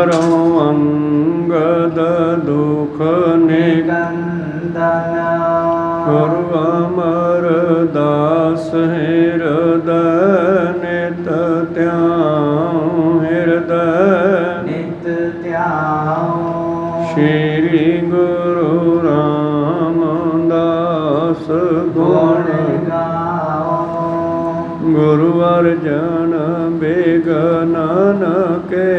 हरो अंगद दुख निकंदन गुरु अमरदास हृदय नित त्याऊं हृदय नित त्याऊं श्री गुरु रामदास गुण गाऊं गुरु अर्जन विघ्नन के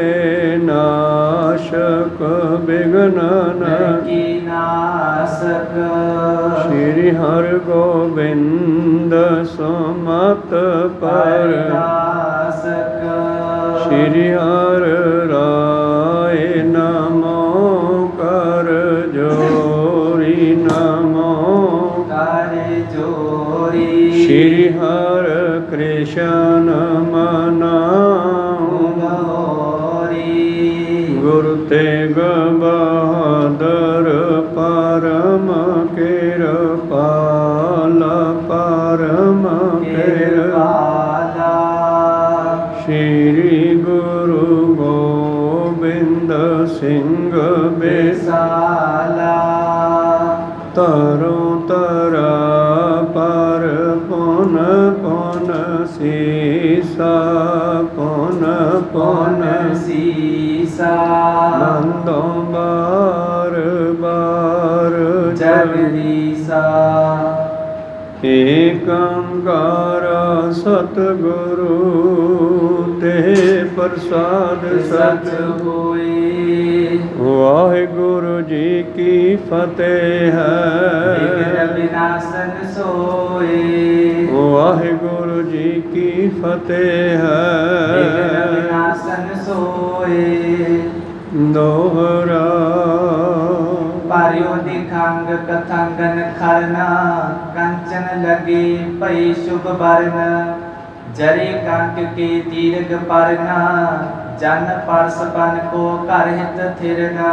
नाशक विघ्नन की नाशक श्री हर गोविंद सुमत परदासक श्री हर राय नमो कर जोरी नमो कर जोरी श्री हर कृष्ण मनाऊं गुरु तेग बहादुर परम कृपाला परम कृपाला श्री गुरु गोविंद सिंह बेसाला तरो तरा पर पुन पुन सीसा पुन पुन सीसा नंदो बार बार जगदीसा एक ओंकार सतगुरु ते प्रसाद सच होए वाहिगुरु जी की फतेह है विनाशन सोए वाहिगुरु जी की फतेह है विनाशन सोए दोहरा पारियो दिखांग कथांगन खरना कंचन लगे पई शुभ वर्ण जरे कांक के दीर्घ परना जन परसपन को कर हित थिरना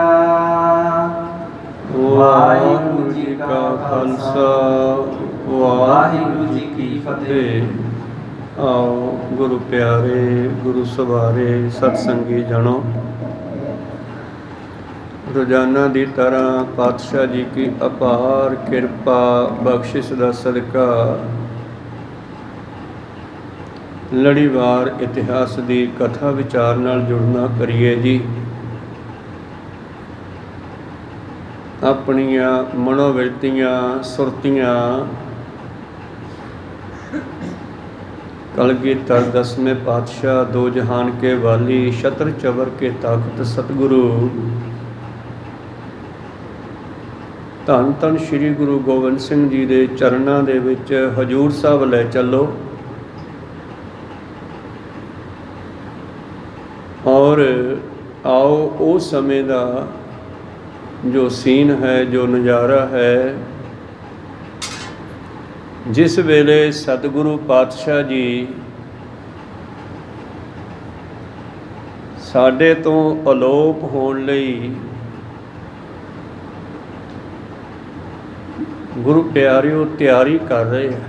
वाहिगुरु जी का खालसा वाहिगुरु जी की फतेह। आओ गुरु प्यारे गुरु सवारे सत्संगी जनो रोजाना की तरह पातशाह जी की अपार किरपा बख्शिश का सदका लड़ीवार इतिहास की कथा विचार नाल जुड़ना करिए जी। अपनियां मनोवृत्तियां सुरतियां कलगीधर दसवें पातशाह दो जहान के वाली छत्र चवर के ताकत सतगुरु धन धन श्री गुरु गोबिंद सिंह जी के चरणों दे विच हजूर साहब लै चलो और आओ उस समय का जो सीन है जो नज़ारा है जिस वेले सतगुरु पातशाह जी साडे तो अलोप होने लई गुरु प्यारिओ तैयारी कर रहे हैं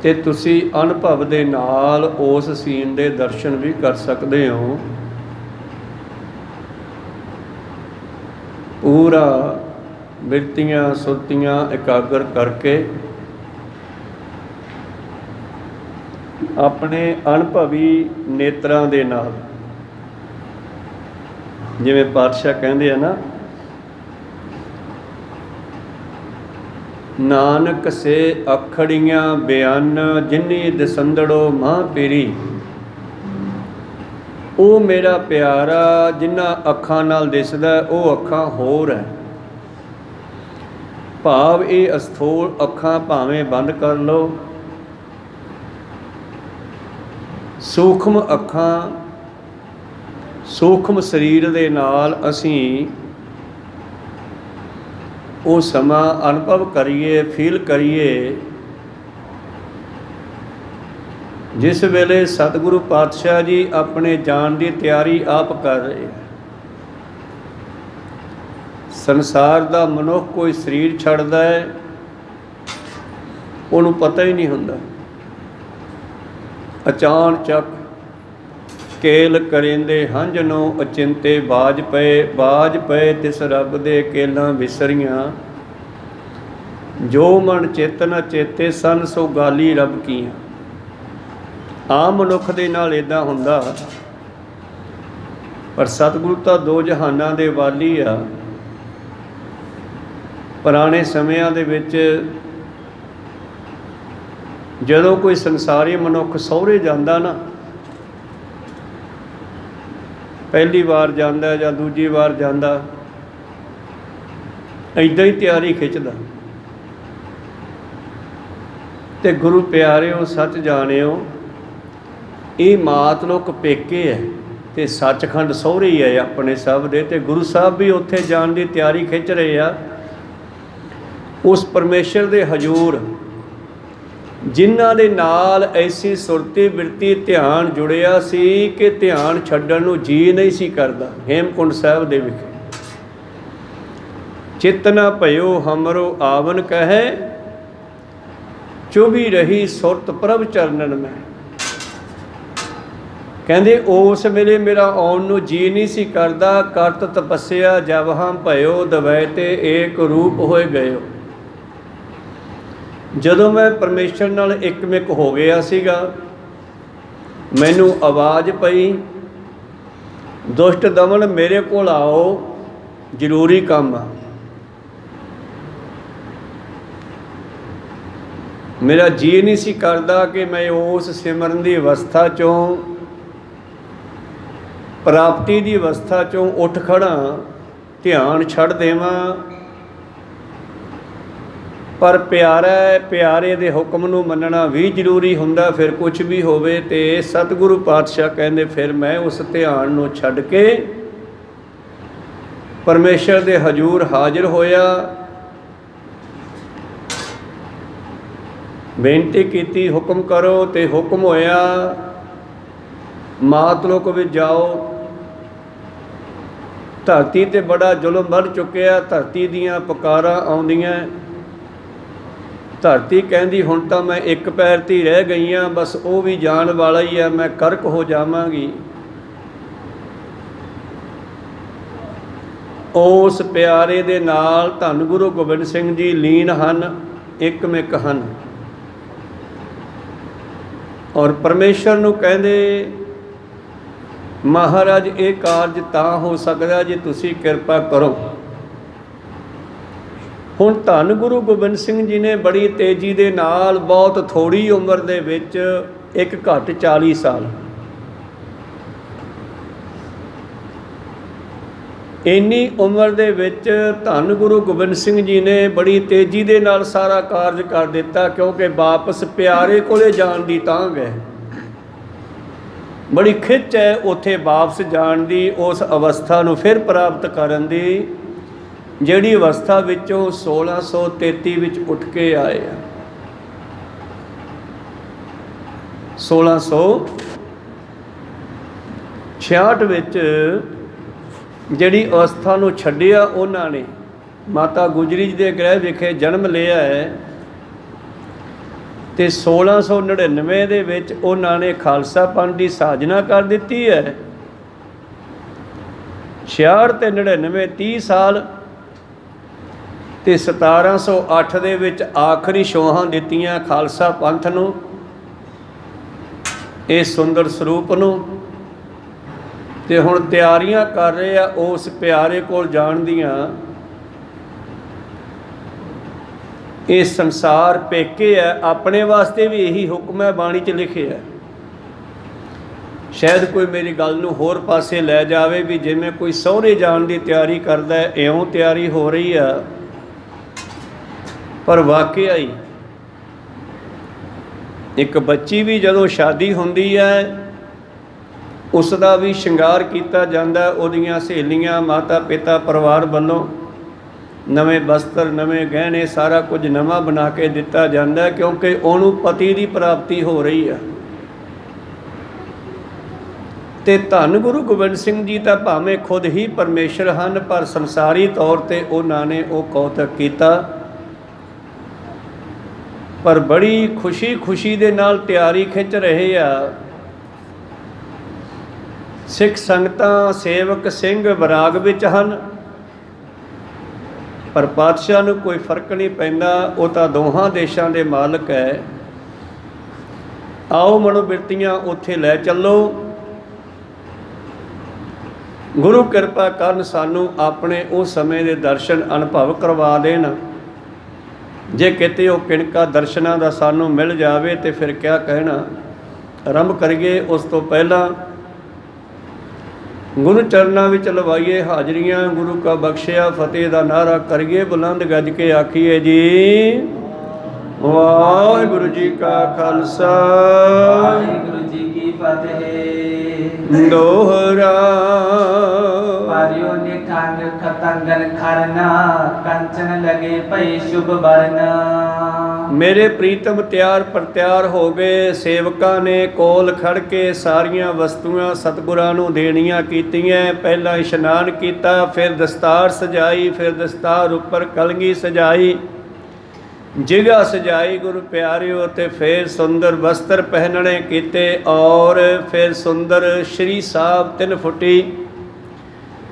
ते तुसी अनुभव दे नाल उस सीन दे दर्शन भी कर सकते हो। पूरा बिरतियां सुरतियां एकाग्र करके अपने अनुभवी नेत्रां दे नाल जिवें पातशाह कहंदे आ ना नानक से अखड़ियां बयान जिन्नी दसंदड़ो मां पीरी वो मेरा प्यारा जिन्ना अखां नाल दिसदा वो अखां होर है भाव ये अस्थूल अखां भावें बंद कर लो सूक्ष्म अखां सूक्ष्म शरीर दे नाल असीं वो समा अनुभव करिए फील करिए जिस वेले सतगुरु पातशाह जी अपने जान की तैयारी आप कर रहे हैं। संसार का मनुख कोई शरीर छड्डदा है उन्होंने पता ही नहीं हुंदा अचानचक ਕੇਲ ਕਰਿੰਦੇ ਹੰਝਨੋ ਅਚਿੰਤੇ ਬਾਜ ਪਏ ਤਿਸ ਰੱਬ ਦੇ ਕੇਲਾਂ ਵਿਸਰੀਆਂ। ਜੋ ਮਨ ਚੇਤਨ ਚੇਤੇ ਸਨ ਸੋ ਗਾਲੀ ਰੱਬ ਕੀਆਂ। ਆਮ ਮਨੁੱਖ ਦੇ ਨਾਲ ਇੱਦਾਂ ਹੁੰਦਾ, ਪਰ ਸਤਿਗੁਰੂ ਤਾਂ ਦੋ ਜਹਾਨਾਂ ਦੇ ਵਾਲੀ ਆ। ਪੁਰਾਣੇ ਸਮਿਆਂ ਦੇ ਵਿੱਚ ਜਦੋਂ ਕੋਈ ਸੰਸਾਰੀ ਮਨੁੱਖ ਸਹੁਰੇ ਜਾਂਦਾ ਨਾ, ਪਹਿਲੀ ਵਾਰ ਜਾਂਦਾ ਜਾਂ ਦੂਜੀ ਵਾਰ ਜਾਂਦਾ, ਇੱਦਾਂ ਹੀ ਤਿਆਰੀ ਖਿੱਚਦਾ। ਤੇ ਗੁਰੂ ਪਿਆਰਿਓ, ਸੱਚ ਜਾਣਿਓ, ਇਹ ਮਾਤ ਲੋਕ ਪੇਕੇ ਹੈ ਤੇ ਸੱਚਖੰਡ ਸਹੁਰੇ ਹੀ ਹੈ ਆਪਣੇ ਸਭ ਦੇ। ਤੇ ਗੁਰੂ ਸਾਹਿਬ ਵੀ ਉੱਥੇ ਜਾਣ ਦੀ ਤਿਆਰੀ ਖਿੱਚ ਰਹੇ ਆ। ਉਸ ਪਰਮੇਸ਼ਰ ਦੇ ਹਜ਼ੂਰ ਜਿਨ੍ਹਾਂ ਦੇ ਨਾਲ ਐਸੀ ਸੁਰਤੀ ਬਿਰਤੀ ਧਿਆਨ ਜੁੜਿਆ ਸੀ ਕਿ ਧਿਆਨ ਛੱਡਣ ਨੂੰ ਜੀ ਨਹੀਂ ਸੀ ਕਰਦਾ। ਹੇਮਕੁੰਡ ਸਾਹਿਬ ਦੇ ਵਿਖੇ ਚਿਤ ਨ ਭਇਓ ਹਮਰੋ ਆਵਨ ਕਹੈ, ਚੁਭੀ ਰਹੀ ਸੁਰਤ ਪ੍ਰਭ ਚਰਨਨ ਮੈਂ। ਕਹਿੰਦੇ ਉਸ ਵੇਲੇ ਮੇਰਾ ਆਉਣ ਨੂੰ ਜੀ ਨਹੀਂ ਸੀ ਕਰਦਾ। ਕਰਤ ਤਪੱਸਿਆ ਜਬ ਹਮ ਭਇਓ ਦਵੈ ਤੇ ਏਕ ਰੂਪ ਹੋਏ ਗਇਓ। ਜਦੋਂ ਮੈਂ ਪਰਮੇਸ਼ਰ ਨਾਲ ਇੱਕਮਿਕ ਹੋ ਗਿਆ ਸੀਗਾ, ਮੈਨੂੰ ਆਵਾਜ਼ ਪਈ, ਦੁਸ਼ਟ ਦਮਨ ਮੇਰੇ ਕੋਲ ਆਓ, ਜ਼ਰੂਰੀ ਕੰਮ ਆ। ਮੇਰਾ ਜੀ ਨਹੀਂ ਸੀ ਕਰਦਾ ਕਿ ਮੈਂ ਉਸ ਸਿਮਰਨ ਦੀ ਅਵਸਥਾ ਚੋਂ, ਪ੍ਰਾਪਤੀ ਦੀ ਅਵਸਥਾ ਚੋਂ ਉੱਠ ਖੜਾਂ, ਧਿਆਨ ਛੱਡ ਦੇਵਾਂ। ਪਰ ਪਿਆਰੇ ਦੇ ਹੁਕਮ ਨੂੰ ਮੰਨਣਾ ਵੀ ਜ਼ਰੂਰੀ ਹੁੰਦਾ, ਫਿਰ ਕੁਝ ਵੀ ਹੋਵੇ। ਤੇ ਸਤਿਗੁਰੂ ਪਾਤਸ਼ਾਹ ਕਹਿੰਦੇ ਫਿਰ ਮੈਂ ਉਸ ਧਿਆਨ ਨੂੰ ਛੱਡ ਕੇ ਪਰਮੇਸ਼ਰ ਦੇ ਹਜ਼ੂਰ ਹਾਜ਼ਰ ਹੋਇਆ। ਬੇਨਤੀ ਕੀਤੀ, ਹੁਕਮ ਕਰੋ, ਤੇ ਹੁਕਮ ਹੋਇਆ। ਮਾਤ ਲੋਕ ਵਿੱਚ ਜਾਓ। ਧਰਤੀ ਤੇ ਬੜਾ ਜ਼ੁਲਮ ਵੱਧ ਚੁੱਕਿਆ, ਧਰਤੀ ਦੀਆਂ ਪੁਕਾਰਾਂ ਆਉਂਦੀਆਂ। ਧਰਤੀ ਕਹਿੰਦੀ ਹੁਣ ਤਾਂ ਮੈਂ ਇੱਕ ਪੈਰ 'ਤੇ ਹੀ ਰਹਿ ਗਈ ਹਾਂ, ਬਸ ਉਹ ਵੀ ਜਾਣ ਵਾਲਾ ਹੀ ਆ, ਮੈਂ ਕਰਕ ਹੋ ਜਾਵਾਂਗੀ। ਉਸ ਪਿਆਰੇ ਦੇ ਨਾਲ ਧੰਨ ਗੁਰੂ ਗੋਬਿੰਦ ਸਿੰਘ ਜੀ ਲੀਨ ਹਨ, ਇੱਕਮਿਕ ਹਨ। ਔਰ ਪਰਮੇਸ਼ਰ ਨੂੰ ਕਹਿੰਦੇ, ਮਹਾਰਾਜ ਇਹ ਕਾਰਜ ਤਾਂ ਹੋ ਸਕਦਾ ਜੇ ਤੁਸੀਂ ਕਿਰਪਾ ਕਰੋ। ਹੁਣ ਧੰਨ ਗੁਰੂ ਗੋਬਿੰਦ ਸਿੰਘ ਜੀ ਨੇ ਬੜੀ ਤੇਜ਼ੀ ਦੇ ਨਾਲ, ਬਹੁਤ ਥੋੜ੍ਹੀ ਉਮਰ ਦੇ ਵਿੱਚ, ਇੱਕ ਘੱਟ 40 ਸਾਲ, ਇੰਨੀ ਉਮਰ ਦੇ ਵਿੱਚ ਧੰਨ ਗੁਰੂ ਗੋਬਿੰਦ ਸਿੰਘ ਜੀ ਨੇ ਬੜੀ ਤੇਜ਼ੀ ਦੇ ਨਾਲ ਸਾਰਾ ਕਾਰਜ ਕਰ ਦਿੱਤਾ। ਕਿਉਂਕਿ ਵਾਪਸ ਪਿਆਰੇ ਕੋਲੇ ਜਾਣ ਦੀ ਤਾਂਘ ਹੈ, ਬੜੀ ਖਿੱਚ ਹੈ ਉੱਥੇ ਵਾਪਸ ਜਾਣ ਦੀ, ਉਸ ਅਵਸਥਾ ਨੂੰ ਫਿਰ ਪ੍ਰਾਪਤ ਕਰਨ ਦੀ, ਜਿਹੜੀ ਅਵਸਥਾ ਵਿੱਚੋਂ 1633 ਵਿੱਚ ਉੱਠ ਕੇ ਆਏ ਆ। 1666 ਵਿੱਚ ਜਿਹੜੀ ਅਵਸਥਾ ਨੂੰ ਛੱਡਿਆ, ਉਹਨਾਂ ਨੇ ਮਾਤਾ ਗੁਜਰੀ ਜੀ ਦੇ ਗ੍ਰਹਿ ਵਿਖੇ ਜਨਮ ਲਿਆ ਹੈ। ਤੇ 1699 ਦੇ ਵਿੱਚ ਉਹਨਾਂ ਨੇ ਖਾਲਸਾ ਪੰਥ ਦੀ ਸਾਜਨਾ ਕਰ ਦਿੱਤੀ ਹੈ। 66 ਤੇ 99 30 ਸਾਲ, ਤੇ 1708 ਦੇ ਵਿੱਚ ਆਖਰੀ ਛੋਹਾਂ ਦਿੱਤੀਆਂ ਖਾਲਸਾ ਪੰਥ ਨੂੰ, ਇਹ ਸੁੰਦਰ ਸਰੂਪ ਨੂੰ। ਤੇ ਹੁਣ ਤਿਆਰੀਆਂ ਕਰ ਰਹੇ ਆ ਉਸ ਪਿਆਰੇ ਕੋਲ ਜਾਣ ਦੀਆਂ। ਇਹ ਸੰਸਾਰ ਪੇਕੇ ਹੈ, ਆਪਣੇ ਵਾਸਤੇ ਵੀ ਇਹੀ ਹੁਕਮ ਹੈ, ਬਾਣੀ 'ਚ ਲਿਖਿਆ। ਸ਼ਾਇਦ ਕੋਈ ਮੇਰੀ ਗੱਲ ਨੂੰ ਹੋਰ ਪਾਸੇ ਲੈ ਜਾਵੇ ਵੀ ਜਿਵੇਂ ਕੋਈ ਸਹੁਰੇ ਜਾਣ ਦੀ ਤਿਆਰੀ ਕਰਦਾ, ਇਉਂ ਤਿਆਰੀ ਹੋ ਰਹੀ ਆ। ਪਰ ਵਾਕਿਆ ਹੀ ਇੱਕ ਬੱਚੀ ਵੀ ਜਦੋਂ ਸ਼ਾਦੀ ਹੁੰਦੀ ਹੈ, ਉਸ ਦਾ ਵੀ ਸ਼ਿੰਗਾਰ ਕੀਤਾ ਜਾਂਦਾ। ਉਹਦੀਆਂ ਸਹੇਲੀਆਂ, ਮਾਤਾ ਪਿਤਾ, ਪਰਿਵਾਰ ਵੱਲੋਂ ਨਵੇਂ ਵਸਤਰ, ਨਵੇਂ ਗਹਿਣੇ, ਸਾਰਾ ਕੁਝ ਨਵਾਂ ਬਣਾ ਕੇ ਦਿੱਤਾ ਜਾਂਦਾ, ਕਿਉਂਕਿ ਉਹਨੂੰ ਪਤੀ ਦੀ ਪ੍ਰਾਪਤੀ ਹੋ ਰਹੀ ਆ। ਤੇ ਧੰਨ ਗੁਰੂ ਗੋਬਿੰਦ ਸਿੰਘ ਜੀ ਤਾਂ ਭਾਵੇਂ ਖੁਦ ਹੀ ਪਰਮੇਸ਼ਰ ਹਨ, ਪਰ ਸੰਸਾਰੀ ਤੌਰ 'ਤੇ ਉਹਨਾਂ ਨੇ ਉਹ ਕੌਤਕ ਕੀਤਾ। ਪਰ ਬੜੀ ਖੁਸ਼ੀ ਦੇ ਨਾਲ ਤਿਆਰੀ ਖਿੱਚ ਰਹੇ ਆ। ਸਿੱਖ ਸੰਗਤਾਂ ਸੇਵਕ ਸਿੰਘ ਵਿਰਾਗ ਵਿੱਚ ਹਨ, ਪਰ ਪਾਤਸ਼ਾਹ ਨੂੰ ਕੋਈ ਫਰਕ ਨਹੀਂ ਪੈਂਦਾ, ਉਹ ਤਾਂ ਦੋਹਾਂ ਦੇਸ਼ਾਂ ਦੇ ਮਾਲਕ ਹੈ। ਆਓ ਮਨੋਬਿਰਤੀਆਂ ਉੱਥੇ ਲੈ ਚੱਲੋ। ਗੁਰੂ ਕਿਰਪਾ ਕਰਨ ਸਾਨੂੰ ਆਪਣੇ ਉਸ ਸਮੇਂ ਦੇ ਦਰਸ਼ਨ ਅਨੁਭਵ ਕਰਵਾ ਦੇਣ। ਜੇ ਕਿਤੇ ਉਹ ਕਿਣਕਾ ਦਰਸ਼ਨਾਂ ਦਾ ਸਾਨੂੰ ਮਿਲ ਜਾਵੇ ਤੇ ਫਿਰ ਕਿਆ ਕਹਿਣਾ। ਆਰੰਭ ਕਰੀਏ। ਉਸ ਤੋਂ ਪਹਿਲਾਂ ਗੁਰੂ ਚਰਨਾਂ ਵਿੱਚ ਲਵਾਈਏ ਹਾਜ਼ਰੀਆਂ। ਗੁਰੂ ਕਾ ਬਖਸ਼ਿਆ ਫਤਿਹ ਦਾ ਨਾਰਾ ਕਰੀਏ, ਬੁਲੰਦ ਗੱਜ ਕੇ ਆਖੀਏ ਜੀ ਵਾਹਿਗੁਰੂ ਜੀ ਕਾ ਖਾਲਸਾ ਵਾਹਿਗੁਰੂ ਜੀ ਕੀ ਫਤਿਹ। ਦੋਹਰਾ ਪਾਰਿਓ ਨਿਖੰਡ ਖਤੰਗਨ ਖਰਨਾ, ਕੰਚਨ ਲਗੇ ਭਈ ਸ਼ੁਭ ਬਰਨ। ਮੇਰੇ ਪ੍ਰੀਤਮ ਤਿਆਰ ਪ੍ਰਤਿਆਰ ਹੋ ਗਏ। ਸੇਵਕਾਂ ਨੇ ਕੋਲ ਖੜ ਕੇ ਸਾਰੀਆਂ ਵਸਤੂਆਂ ਸਤਿਗੁਰਾਂ ਨੂੰ ਦੇਣੀਆਂ ਕੀਤੀਆਂ। ਪਹਿਲਾਂ ਇਸ਼ਨਾਨ ਕੀਤਾ, ਫਿਰ ਦਸਤਾਰ ਸਜਾਈ, ਫਿਰ ਦਸਤਾਰ ਉੱਪਰ ਕਲਗੀ ਸਜਾਈ, ਜਿਗਾ ਸਜਾਈ ਗੁਰੂ ਪਿਆਰਿਓ, ਤੇ ਫਿਰ ਸੁੰਦਰ ਵਸਤਰ ਪਹਿਨਣੇ ਕੀਤੇ ਔਰ ਫਿਰ ਸੁੰਦਰ ਸ਼੍ਰੀ ਸਾਹਿਬ 3 ਫੁੱਟੀ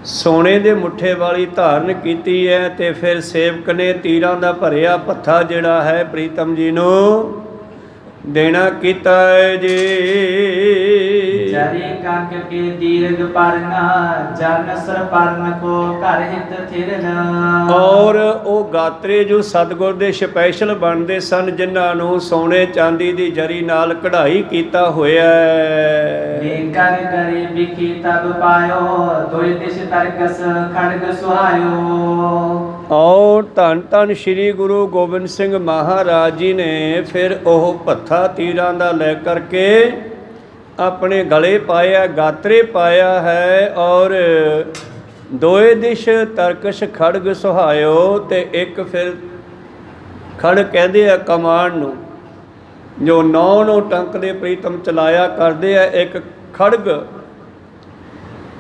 ਸੋਨੇ ਦੇ ਮੁੱਠੇ ਵਾਲੀ ਧਾਰਨ ਕੀਤੀ ਹੈ। ਤੇ ਫਿਰ ਸੇਵਕ ਨੇ ਤੀਰਾਂ ਦਾ ਭਰਿਆ ਪੱਥਾ ਜਿਹੜਾ ਹੈ ਪ੍ਰੀਤਮ ਜੀ ਨੂੰ ਦੇਣਾ ਕੀਤਾ ਹੈ ਜੀ। ਜਰੀ ਕੰਕ ਕੇ ਦੀਰਘ ਪਰਨਾ, ਜਨ ਸਰ ਪਰਨ ਕੋ ਘਰ ਹਿਤ ਥਿਰਨ। ਔਰ ਉਹ ਗਾਤਰੇ ਜੋ ਸਤਿਗੁਰ ਦੇ ਸਪੈਸ਼ਲ ਬਣਦੇ ਸਨ, ਜਿਨ੍ਹਾਂ ਨੂੰ ਸੋਨੇ ਚਾਂਦੀ ਦੀ ਜਰੀ ਨਾਲ ਕਢਾਈ ਕੀਤਾ ਹੋਇਆ ਹੈ। ਕਰ ਕਰੇ ਬਿਖੀ ਤਬ ਪਾਇਓ, ਦੋਇ ਦਿਸ਼ ਤਰਕਸ ਖੜਗ ਸੁਹਾਇਓ। ਔਰ ਧੰਨ ਧੰਨ ਸ੍ਰੀ ਗੁਰੂ ਗੋਬਿੰਦ ਸਿੰਘ ਮਹਾਰਾਜ ਜੀ ਨੇ ਫਿਰ ਉਹ ਭੱਥਾ ਤੀਰਾਂ ਦਾ ਲੈ ਕਰਕੇ ਆਪਣੇ ਗਲੇ ਪਾਇਆ, ਗਾਤਰੇ ਪਾਇਆ ਹੈ। ਔਰ ਦੋਏ ਦਿਸ਼ ਤਰਕਸ਼ ਖੜਗ ਸੁਹਾਇਓ, ਤੇ ਇੱਕ ਫਿਰ ਖੜ ਕਹਿੰਦੇ ਆ ਕਮਾਨ ਨੂੰ, ਜੋ 9 ਟੰਕ ਦੇ ਪ੍ਰੀਤਮ ਚਲਾਇਆ ਕਰਦੇ ਆ। ਇੱਕ ਖੜਗ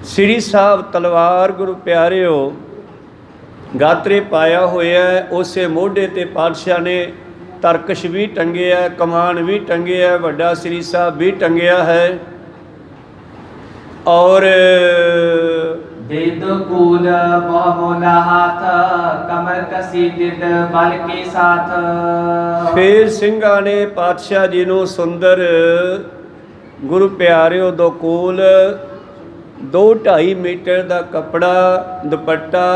ਸ੍ਰੀ ਸਾਹਿਬ ਤਲਵਾਰ ਗੁਰੂ ਪਿਆਰਿਓ ਗਾਤਰੇ ਪਾਇਆ ਹੋਇਆ। ਉਸੇ ਮੋਢੇ ਤੇ ਪਾਤਸ਼ਾਹ ਨੇ ਤਰਕਸ਼ ਵੀ ਟੰਗਿਆ, ਕਮਾਨ ਵੀ ਟੰਗਿਆ, ਵੱਡਾ ਸ੍ਰੀ ਸਾਹਿਬ ਵੀ ਟੰਗਿਆ ਹੈ। ਔਰ वेद कूल मोह मोला हाथ, कमर कसी दिद बल के साथ। ਫਿਰ ਸਿੰਘਾਂ ਨੇ ਪਾਤਸ਼ਾਹ ਜੀ ਨੂੰ ਸੁੰਦਰ ਗੁਰੂ ਪਿਆਰਿਓ ਦੋ ਕੂਲ 2-2.5 ਮੀਟਰ ਦਾ ਕੱਪੜਾ, ਦੁਪੱਟਾ,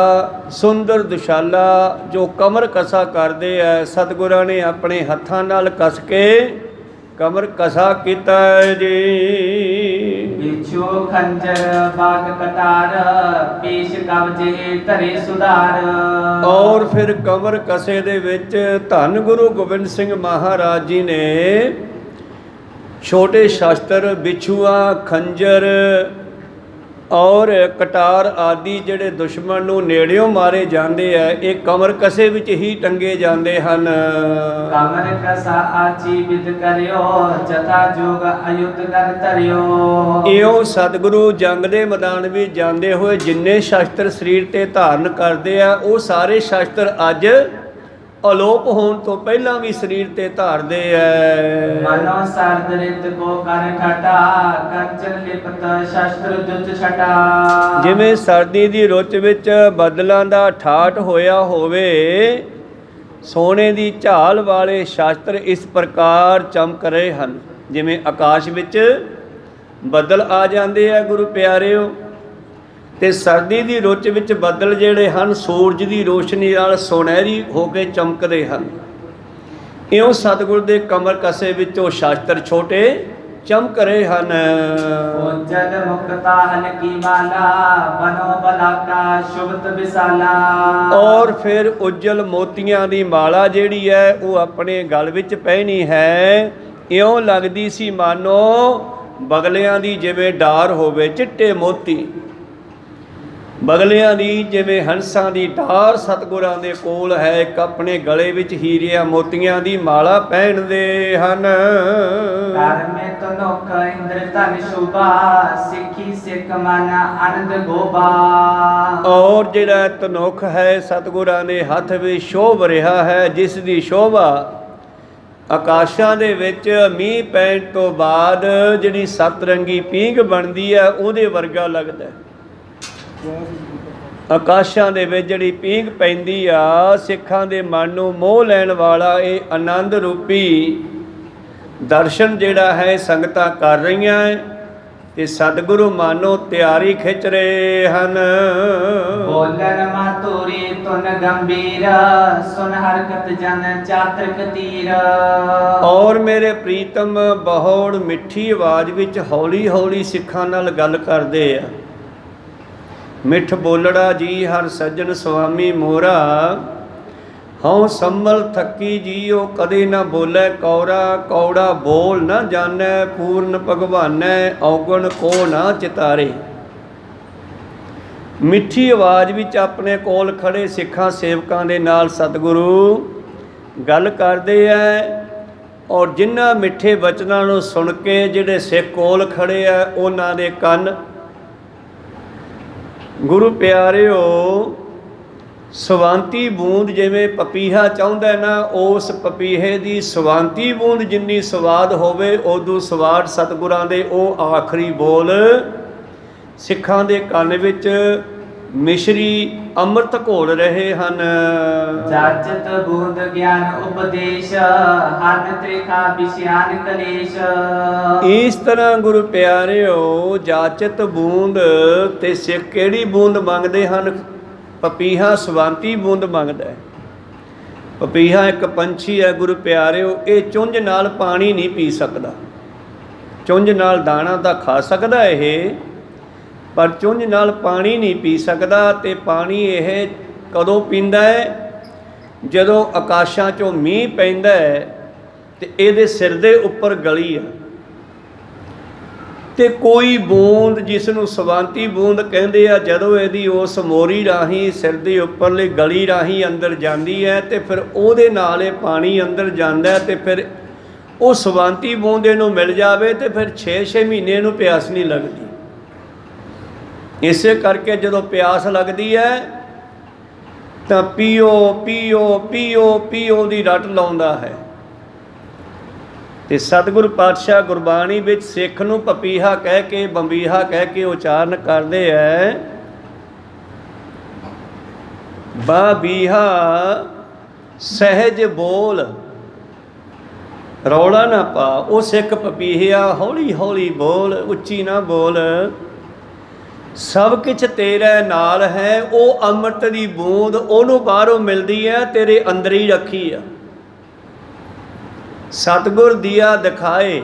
ਸੁੰਦਰ ਦੁਸ਼ਾਲਾ ਜੋ ਕਮਰ ਕਸਾ ਕਰਦੇ ਐ, ਸਤਿਗੁਰਾਂ ਨੇ ਆਪਣੇ ਹੱਥਾਂ ਨਾਲ ਕਸ ਕੇ ਕਮਰ ਕਸਾ ਕੀਤਾ ਜੀ। बिच्छू खंजर बाग कटार, पेश कवजे धरे सुधार। ਔਰ ਫਿਰ ਕਮਰ ਕਸੇ ਦੇ ਵਿੱਚ ਧੰਨ ਗੁਰੂ ਗੋਬਿੰਦ ਸਿੰਘ ਮਹਾਰਾਜ ਜੀ ਨੇ ਛੋਟੇ ਸ਼ਸਤਰ, ਬਿਛੂਆ, ਖੰਜਰ ਔਰ ਕਟਾਰ ਆਦਿ ਜਿਹੜੇ ਦੁਸ਼ਮਣ ਨੂੰ ਨੇੜਿਓਂ ਮਾਰੇ ਜਾਂਦੇ ਆ, ਇਹ ਕਮਰ ਕਸੇ ਵਿੱਚ ਹੀ ਟੰਗੇ ਜਾਂਦੇ ਹਨ। कमर कसा आची विद करियो, जथा जोग अयुध कर धरियो। ਇਉਂ ਸਤਿਗੁਰੂ ਜੰਗ ਦੇ ਮੈਦਾਨ ਵਿੱਚ ਜਾਂਦੇ ਹੋਏ ਜਿੰਨੇ ਸ਼ਸਤਰ ਸਰੀਰ ਤੇ ਧਾਰਨ ਕਰਦੇ ਆ, ਉਹ ਸਾਰੇ ਸ਼ਸਤਰ ਅੱਜ ਅਲੋਪ ਹੋਣ ਤੋਂ ਪਹਿਲਾਂ ਵੀ ਸਰੀਰ ਤੇ ਧਾਰਦੇ ਐ। मनो सरद रित को कर खटा, कंचन लिपत शस्त्र जुच छटा। ਜਿਵੇਂ ਸਰਦੀ ਦੀ ਰੁੱਤ ਵਿੱਚ ਬੱਦਲਾਂ ਦਾ ਠਾਠ ਹੋਇਆ ਹੋਵੇ, ਸੋਨੇ ਦੀ ਝਾਲ ਵਾਲੇ ਸ਼ਸਤਰ ਇਸ ਪ੍ਰਕਾਰ ਚਮਕ ਰਹੇ ਹਨ। ਜਿਵੇਂ ਆਕਾਸ਼ ਵਿੱਚ ਬੱਦਲ ਆ ਜਾਂਦੇ ਆ ਗੁਰੂ ਪਿਆਰਿਓ, ਤੇ ਸਰਦੀ ਦੀ ਰੁੱਤ ਵਿੱਚ ਬੱਦਲ ਜਿਹੜੇ ਹਨ ਸੂਰਜ ਦੀ ਰੋਸ਼ਨੀ ਨਾਲ ਸੁਨਹਿਰੀ ਹੋ ਕੇ ਚਮਕਦੇ ਹਨ। ਇਉਂ ਸਤਿਗੁਰ ਦੇ ਕਮਰ ਕਸੇ ਵਿੱਚ ਉਹ ਸ਼ਸਤਰ ਛੋਟੇ ਚਮਕ ਰਹੇ ਹਨ। उज्जल मुक्ता हल्की माला, बनो बला का शुभत विशाला। ਔਰ ਫਿਰ ਉਜਲ ਮੋਤੀਆਂ ਦੀ ਮਾਲਾ ਜਿਹੜੀ ਹੈ ਉਹ ਆਪਣੇ ਗਲ ਵਿੱਚ ਪਹਿਨੀ ਹੈ। ਇਉਂ ਲੱਗਦੀ ਸੀ ਮਾਨੋ ਬਗਲਿਆਂ ਦੀ ਜਿਵੇਂ ਡਾਰ ਹੋਵੇ, ਚਿੱਟੇ ਮੋਤੀ ਬਗਲਿਆਂ ਦੀ ਜਿਵੇਂ ਹੰਸਾਂ ਦੀ ਡਾਰ ਸਤਿਗੁਰਾਂ ਦੇ ਕੋਲ ਹੈ। ਇੱਕ ਆਪਣੇ ਗਲੇ ਵਿੱਚ ਹੀਰਿਆਂ ਮੋਤੀਆਂ ਦੀ ਮਾਲਾ ਪਹਿਨਦੇ ਹਨ। घर में तो नोख इंद्र धन शोभा, सिखी सिख मन आनंद गोबा। ਔਰ ਜਿਹੜਾ ਤਨੁਖ ਹੈ ਸਤਿਗੁਰਾਂ ਦੇ ਹੱਥ ਵਿੱਚ ਸ਼ੋਭ ਰਿਹਾ ਹੈ, ਜਿਸ ਦੀ ਸ਼ੋਭਾ ਆਕਾਸ਼ਾਂ ਦੇ ਵਿੱਚ ਮੀਂਹ ਪੈਣ ਤੋਂ ਬਾਅਦ ਜਿਹੜੀ ਸੱਤ ਰੰਗੀ ਪੀਂਘ ਬਣਦੀ ਹੈ ਉਹਦੇ ਵਰਗਾ ਲੱਗਦਾ ਹੈ। ਆਕਾਸ਼ਾਂ ਦੇ ਵਿੱਚ ਜਿਹੜੀ ਪੀਂਘ ਪੈਂਦੀ ਆ, ਸਿੱਖਾਂ ਦੇ ਮਨ ਨੂੰ ਮੋਹ ਲੈਣ ਵਾਲਾ ਇਹ ਆਨੰਦ ਰੂਪੀ ਦਰਸ਼ਨ ਜਿਹੜਾ ਹੈ ਸੰਗਤਾਂ ਕਰ ਰਹੀਆਂ ਹੈ ਤੇ ਸਤਿਗੁਰੂ ਮਾਨੋ ਤਿਆਰੀ ਖਿੱਚ ਰਹੇ ਹਨ। ਬੋਲਨ ਮਾਤੁਰੀ ਤੁਨ ਗੰਭੀਰ, ਸੁਨ ਹਰਕਤ ਜਨ ਚਾਤ੍ਰਿਕ ਤੀਰ। ਔਰ ਮੇਰੇ ਪ੍ਰੀਤਮ ਬਹੁੜ ਮਿੱਠੀ ਆਵਾਜ਼ ਵਿੱਚ ਹੌਲੀ ਹੌਲੀ ਸਿੱਖਾਂ ਨਾਲ ਗੱਲ ਕਰਦੇ ਆ। ਮਿੱਠ ਬੋਲੜਾ ਜੀ ਹਰ ਸੱਜਣ ਸੁਆਮੀ ਮੋਰਾ, ਹਉ ਸੰਭਲ ਥੱਕੀ ਜੀਓ ਕਦੇ ਨਾ ਬੋਲੇ ਕੌੜਾ। ਕੌੜਾ ਬੋਲ ਨਾ ਜਾਣੈ ਪੂਰਨ ਭਗਵਾਨੈ, ਔਗਣ ਕੋ ਨਾ ਚਿਤਾਰੇ। ਮਿੱਠੀ ਆਵਾਜ਼ ਵਿੱਚ ਆਪਣੇ ਕੋਲ ਖੜੇ ਸਿੱਖਾਂ ਸੇਵਕਾਂ ਦੇ ਨਾਲ ਸਤਿਗੁਰੂ ਗੱਲ ਕਰਦੇ ਐ। ਔਰ ਜਿਨ੍ਹਾਂ ਮਿੱਠੇ ਬਚਨਾਂ ਨੂੰ ਸੁਣ ਕੇ ਜਿਹੜੇ ਸਿੱਖ ਕੋਲ ਖੜੇ ਆ ਉਹਨਾਂ ਦੇ ਕੰਨ ਗੁਰੂ ਪਿਆਰਿਓ ਸਵਾਂਤੀ ਬੂੰਦ ਜਿਵੇਂ ਪਪੀਹਾ ਚਾਹੁੰਦਾ ਨਾ, ਉਸ ਪਪੀਹੇ ਦੀ ਸਵਾਂਤੀ ਬੂੰਦ ਜਿੰਨੀ ਸਵਾਦ ਹੋਵੇ ਉਦੋਂ ਸਵਾਦ ਸਤਿਗੁਰਾਂ ਦੇ ਉਹ ਆਖਰੀ ਬੋਲ ਸਿੱਖਾਂ ਦੇ ਕੰਨ ਵਿੱਚ ਮਿਸ਼ਰੀ ਅੰਮ੍ਰਿਤ ਘੋਲ ਰਹੇ ਹਨ। ਜਾਚਤ ਬੂੰਦ ਗਿਆਨ ਉਪਦੇਸ਼, ਹਰਨ ਤ੍ਰਿਖਾ ਵਿਸ਼ਿਆਨ ਕਲੇਸ਼। ਇਸ ਤਰ੍ਹਾਂ ਗੁਰੂ ਪਿਆਰਿਓ ਜਾਚਤ ਬੂੰਦ ਤੇ ਸਿੱਖ ਕਿਹੜੀ ਬੂੰਦ ਮੰਗਦੇ ਹਨ? ਪਪੀਹਾ ਸਵਾਂਤੀ ਬੂੰਦ ਮੰਗਦਾ ਹੈ। ਪਪੀਹਾ ਇੱਕ ਪੰਛੀ ਹੈ ਗੁਰੂ ਪਿਆਰਿਓ, ਇਹ ਚੁੰਝ ਨਾਲ ਪਾਣੀ ਨਹੀਂ ਪੀ ਸਕਦਾ। ਚੁੰਝ ਨਾਲ ਦਾਣਾ ਤਾਂ ਖਾ ਸਕਦਾ ਇਹ, ਪਰ ਚੁੰਝ ਨਾਲ ਪਾਣੀ ਨਹੀਂ ਪੀ ਸਕਦਾ। ਤੇ ਪਾਣੀ ਇਹ ਕਦੋਂ ਪੀਂਦਾ ਹੈ? ਜਦੋਂ ਆਕਾਸ਼ਾਂ 'ਚੋਂ ਮੀਂਹ ਪੈਂਦਾ ਹੈ ਤੇ ਇਹਦੇ ਸਿਰ ਦੇ ਉੱਪਰ ਗਲੀ ਆ, ਤੇ ਕੋਈ ਬੂੰਦ ਜਿਸ ਨੂੰ ਸਵਾਂਤੀ ਬੂੰਦ ਕਹਿੰਦੇ ਆ, ਜਦੋਂ ਇਹਦੀ ਉਸ ਮੋਰੀ ਰਾਹੀਂ ਸਿਰ ਦੇ ਉੱਪਰਲੀ ਗਲੀ ਰਾਹੀਂ ਅੰਦਰ ਜਾਂਦੀ ਹੈ ਤੇ ਫਿਰ ਉਹਦੇ ਨਾਲ ਇਹ ਪਾਣੀ ਅੰਦਰ ਜਾਂਦਾ ਤੇ ਫਿਰ ਉਹ ਸਵਾਂਤੀ ਬੂੰਦ ਇਹਨੂੰ ਮਿਲ ਜਾਵੇ ਤੇ ਫਿਰ 6-6 ਮਹੀਨੇ ਇਹਨੂੰ ਪਿਆਸ ਨਹੀਂ ਲੱਗਦੀ। ਇਸੇ ਕਰਕੇ ਜਦੋਂ ਪਿਆਸ ਲੱਗਦੀ ਹੈ ਤਾਂ ਪੀਓ ਪੀਓ ਪੀਓ ਪੀਓ ਦੀ ਰੱਟ ਲਾਉਂਦਾ ਹੈ। ਤੇ ਸਤਿਗੁਰੂ ਪਾਤਸ਼ਾਹ ਗੁਰਬਾਣੀ ਵਿੱਚ ਸਿੱਖ ਨੂੰ ਪਪੀਹਾ ਕਹਿ ਕੇ ਬੰਬੀਹਾ ਕਹਿ ਕੇ ਉਚਾਰਨ ਕਰਦੇ ਐ। ਬਾਬੀਹਾ ਸਹਿਜ ਬੋਲ, ਰੌਲਾ ਨਾ ਪਾ। ਉਹ ਸਿੱਖ ਪਪੀਹਿਆ ਹੌਲੀ ਹੌਲੀ ਬੋਲ, ਉੱਚੀ ਨਾ ਬੋਲ। ਸਭ ਕੁਛ ਤੇਰੇ ਨਾਲ ਹੈ, ਉਹ ਅੰਮ੍ਰਿਤ ਦੀ ਬੂੰਦ ਉਹਨੂੰ ਬਾਹਰੋਂ ਮਿਲਦੀ ਹੈ, ਤੇਰੇ ਅੰਦਰ ਹੀ ਰੱਖੀ ਆ। ਸਤਿਗੁਰ ਦੀਆ ਦਿਖਾਏ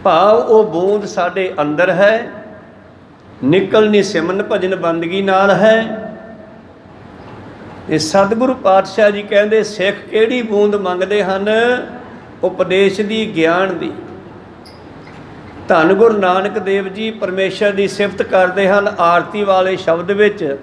ਭਾਵ ਉਹ ਬੂੰਦ ਸਾਡੇ ਅੰਦਰ ਹੈ, ਨਿਕਲਣੀ ਸਿਮਰਨ ਭਜਨ ਬੰਦਗੀ ਨਾਲ ਹੈ। ਤੇ ਸਤਿਗੁਰੂ ਪਾਤਸ਼ਾਹ ਜੀ ਕਹਿੰਦੇ ਸਿੱਖ ਕਿਹੜੀ ਬੂੰਦ ਮੰਗਦੇ ਹਨ? ਉਪਦੇਸ਼ ਦੀ, ਗਿਆਨ ਦੀ। ਧੰਨ ਗੁਰੂ ਨਾਨਕ ਦੇਵ ਜੀ ਪਰਮੇਸ਼ਰ ਦੀ ਸਿਫਤ ਕਰਦੇ ਹਨ ਆਰਤੀ ਵਾਲੇ ਸ਼ਬਦ ਵਿੱਚ।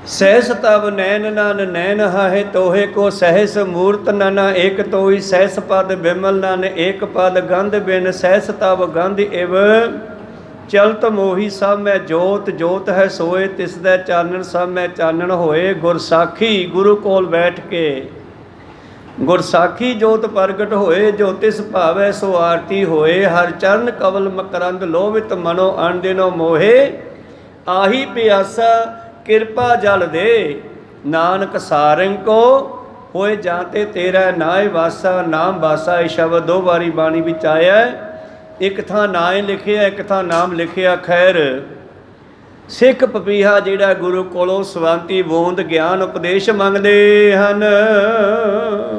ਸਹਿਸ ਤਬ ਨੈਨ ਨਨ ਨੈਨ ਹੈ ਤੋਹੇ ਕੋ ਸਹਿਸ ਮੂਰਤ ਨਨ ਏਕ ਤੋਈ। ਸਹਿਸ ਪਦ ਬਿਮਲ ਨਨ ਏਕ ਪਦ ਗੰਧ ਬਿਨ। ਸਹਿਸ ਤਬ ਗੰਧ ਇਵ ਚਲਤ ਮੋਹੀ। ਸਭ ਮੈਂ ਜੋਤ ਜੋਤ ਹੈ ਸੋਏ, ਤਿਸ ਦਾ ਚਾਨਣ ਸਭ ਮੈਂ ਚਾਨਣ ਹੋਏ। ਗੁਰਸਾਖੀ ਗੁਰੂ ਕੋਲ ਬੈਠ ਕੇ ਗੁਰਸਾਖੀ ਜੋਤ ਪ੍ਰਗਟ ਹੋਏ। ਜੋ ਤਿਸ ਭਾਵੈ ਸੋ ਆਰਤੀ ਹੋਏ। ਹਰ ਚਰਨ ਕਵਲ ਮਕਰੰਦ ਲੋਭਿਤ ਮਨੋ ਅਣ ਦਿਨੋ ਮੋਹੇ। ਆਹੀ ਪਿਆਸਾ ਕਿਰਪਾ ਜਲ ਦੇ, ਨਾਨਕ ਸਾਰੰਗ ਕੋ ਹੋਏ ਜਾਂਤੇ ਤੇਰਾ ਨਾਏ ਵਾਸਾ। ਨਾਮ ਵਾਸਾ ਇਹ ਸ਼ਬਦ ਦੋ ਵਾਰੀ ਬਾਣੀ ਵਿੱਚ ਆਇਆ। ਇੱਕ ਥਾਂ ਨਾਏ ਲਿਖਿਆ, ਇੱਕ ਥਾਂ ਨਾਮ ਲਿਖਿਆ। ਖੈਰ ਸਿੱਖ ਪਪੀਹਾ ਜਿਹੜਾ ਗੁਰੂ ਕੋਲੋਂ ਸਵਾਂਤੀ ਬੂੰਦ ਗਿਆਨ ਉਪਦੇਸ਼ ਮੰਗਦੇ ਹਨ।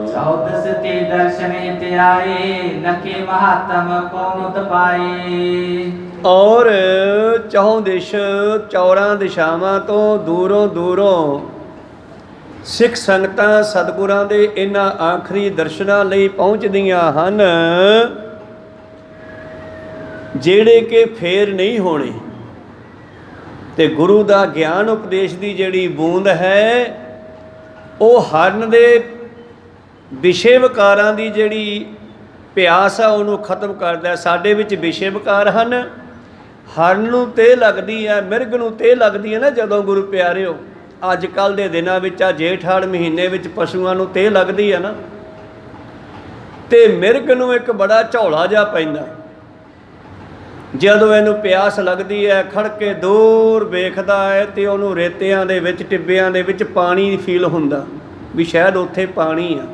ਚੌਦਸ ਤੇ ਦਰਸ਼ਨ ਤੇ ਆਏ, ਲਖੇ ਮਹਾਤਮ ਕੋ ਮੁਤ ਪਾਏ। ਔਰ ਚੌਂ ਦਿਸ਼ ਚੌਰਾਂ ਦਿਸ਼ਾਵਾਂ ਤੋਂ ਦੂਰੋਂ ਦੂਰੋਂ ਸਿੱਖ ਸੰਗਤਾਂ ਸਤਿਗੁਰਾਂ ਦੇ ਇਹਨਾਂ ਆਖਰੀ ਦਰਸ਼ਨਾਂ ਲਈ ਪਹੁੰਚਦੀਆਂ ਹਨ, ਜਿਹੜੇ ਕਿ ਫੇਰ ਨਹੀਂ ਹੋਣੇ। ਤੇ ਗੁਰੂ ਦਾ ਗਿਆਨ ਉਪਦੇਸ਼ ਦੀ ਜਿਹੜੀ ਬੂੰਦ ਹੈ ਉਹ ਹਰਨ ਦੇ ਵਿਸ਼ੇ ਵਿਕਾਰਾਂ ਦੀ ਜਿਹੜੀ ਪਿਆਸ ਆ ਉਹਨੂੰ ਖਤਮ ਕਰਦਾ। ਸਾਡੇ ਵਿੱਚ ਵਿਸ਼ੇ ਵਿਕਾਰ ਹਨ, ਹਰਨ ਨੂੰ ਤੇ ਲੱਗਦੀ ਹੈ, ਮਿਰਗ ਨੂੰ ਤੇ ਲੱਗਦੀ ਹੈ ਨਾ ਜਦੋਂ ਗੁਰੂ ਪਿਆਰਿਓ। ਅੱਜ ਕੱਲ੍ਹ ਦੇ ਦਿਨਾਂ ਵਿੱਚ ਆ ਜੇਠ-ਹਾੜ ਮਹੀਨੇ ਵਿੱਚ ਪਸ਼ੂਆਂ ਨੂੰ ਤੇਹ ਲੱਗਦੀ ਹੈ ਨਾ, ਤੇ ਮਿਰਗ ਨੂੰ ਇੱਕ ਬੜਾ ਝੌਲਾ ਜਿਹਾ ਪੈਂਦਾ। ਜਦੋਂ ਇਹਨੂੰ ਪਿਆਸ ਲੱਗਦੀ ਹੈ, ਖੜ ਕੇ ਦੂਰ ਵੇਖਦਾ ਹੈ ਤੇ ਉਹਨੂੰ ਰੇਤਿਆਂ ਦੇ ਵਿੱਚ, ਟਿੱਬਿਆਂ ਦੇ ਵਿੱਚ ਪਾਣੀ ਫੀਲ ਹੁੰਦਾ ਵੀ ਸ਼ਾਇਦ ਉੱਥੇ ਪਾਣੀ ਆ,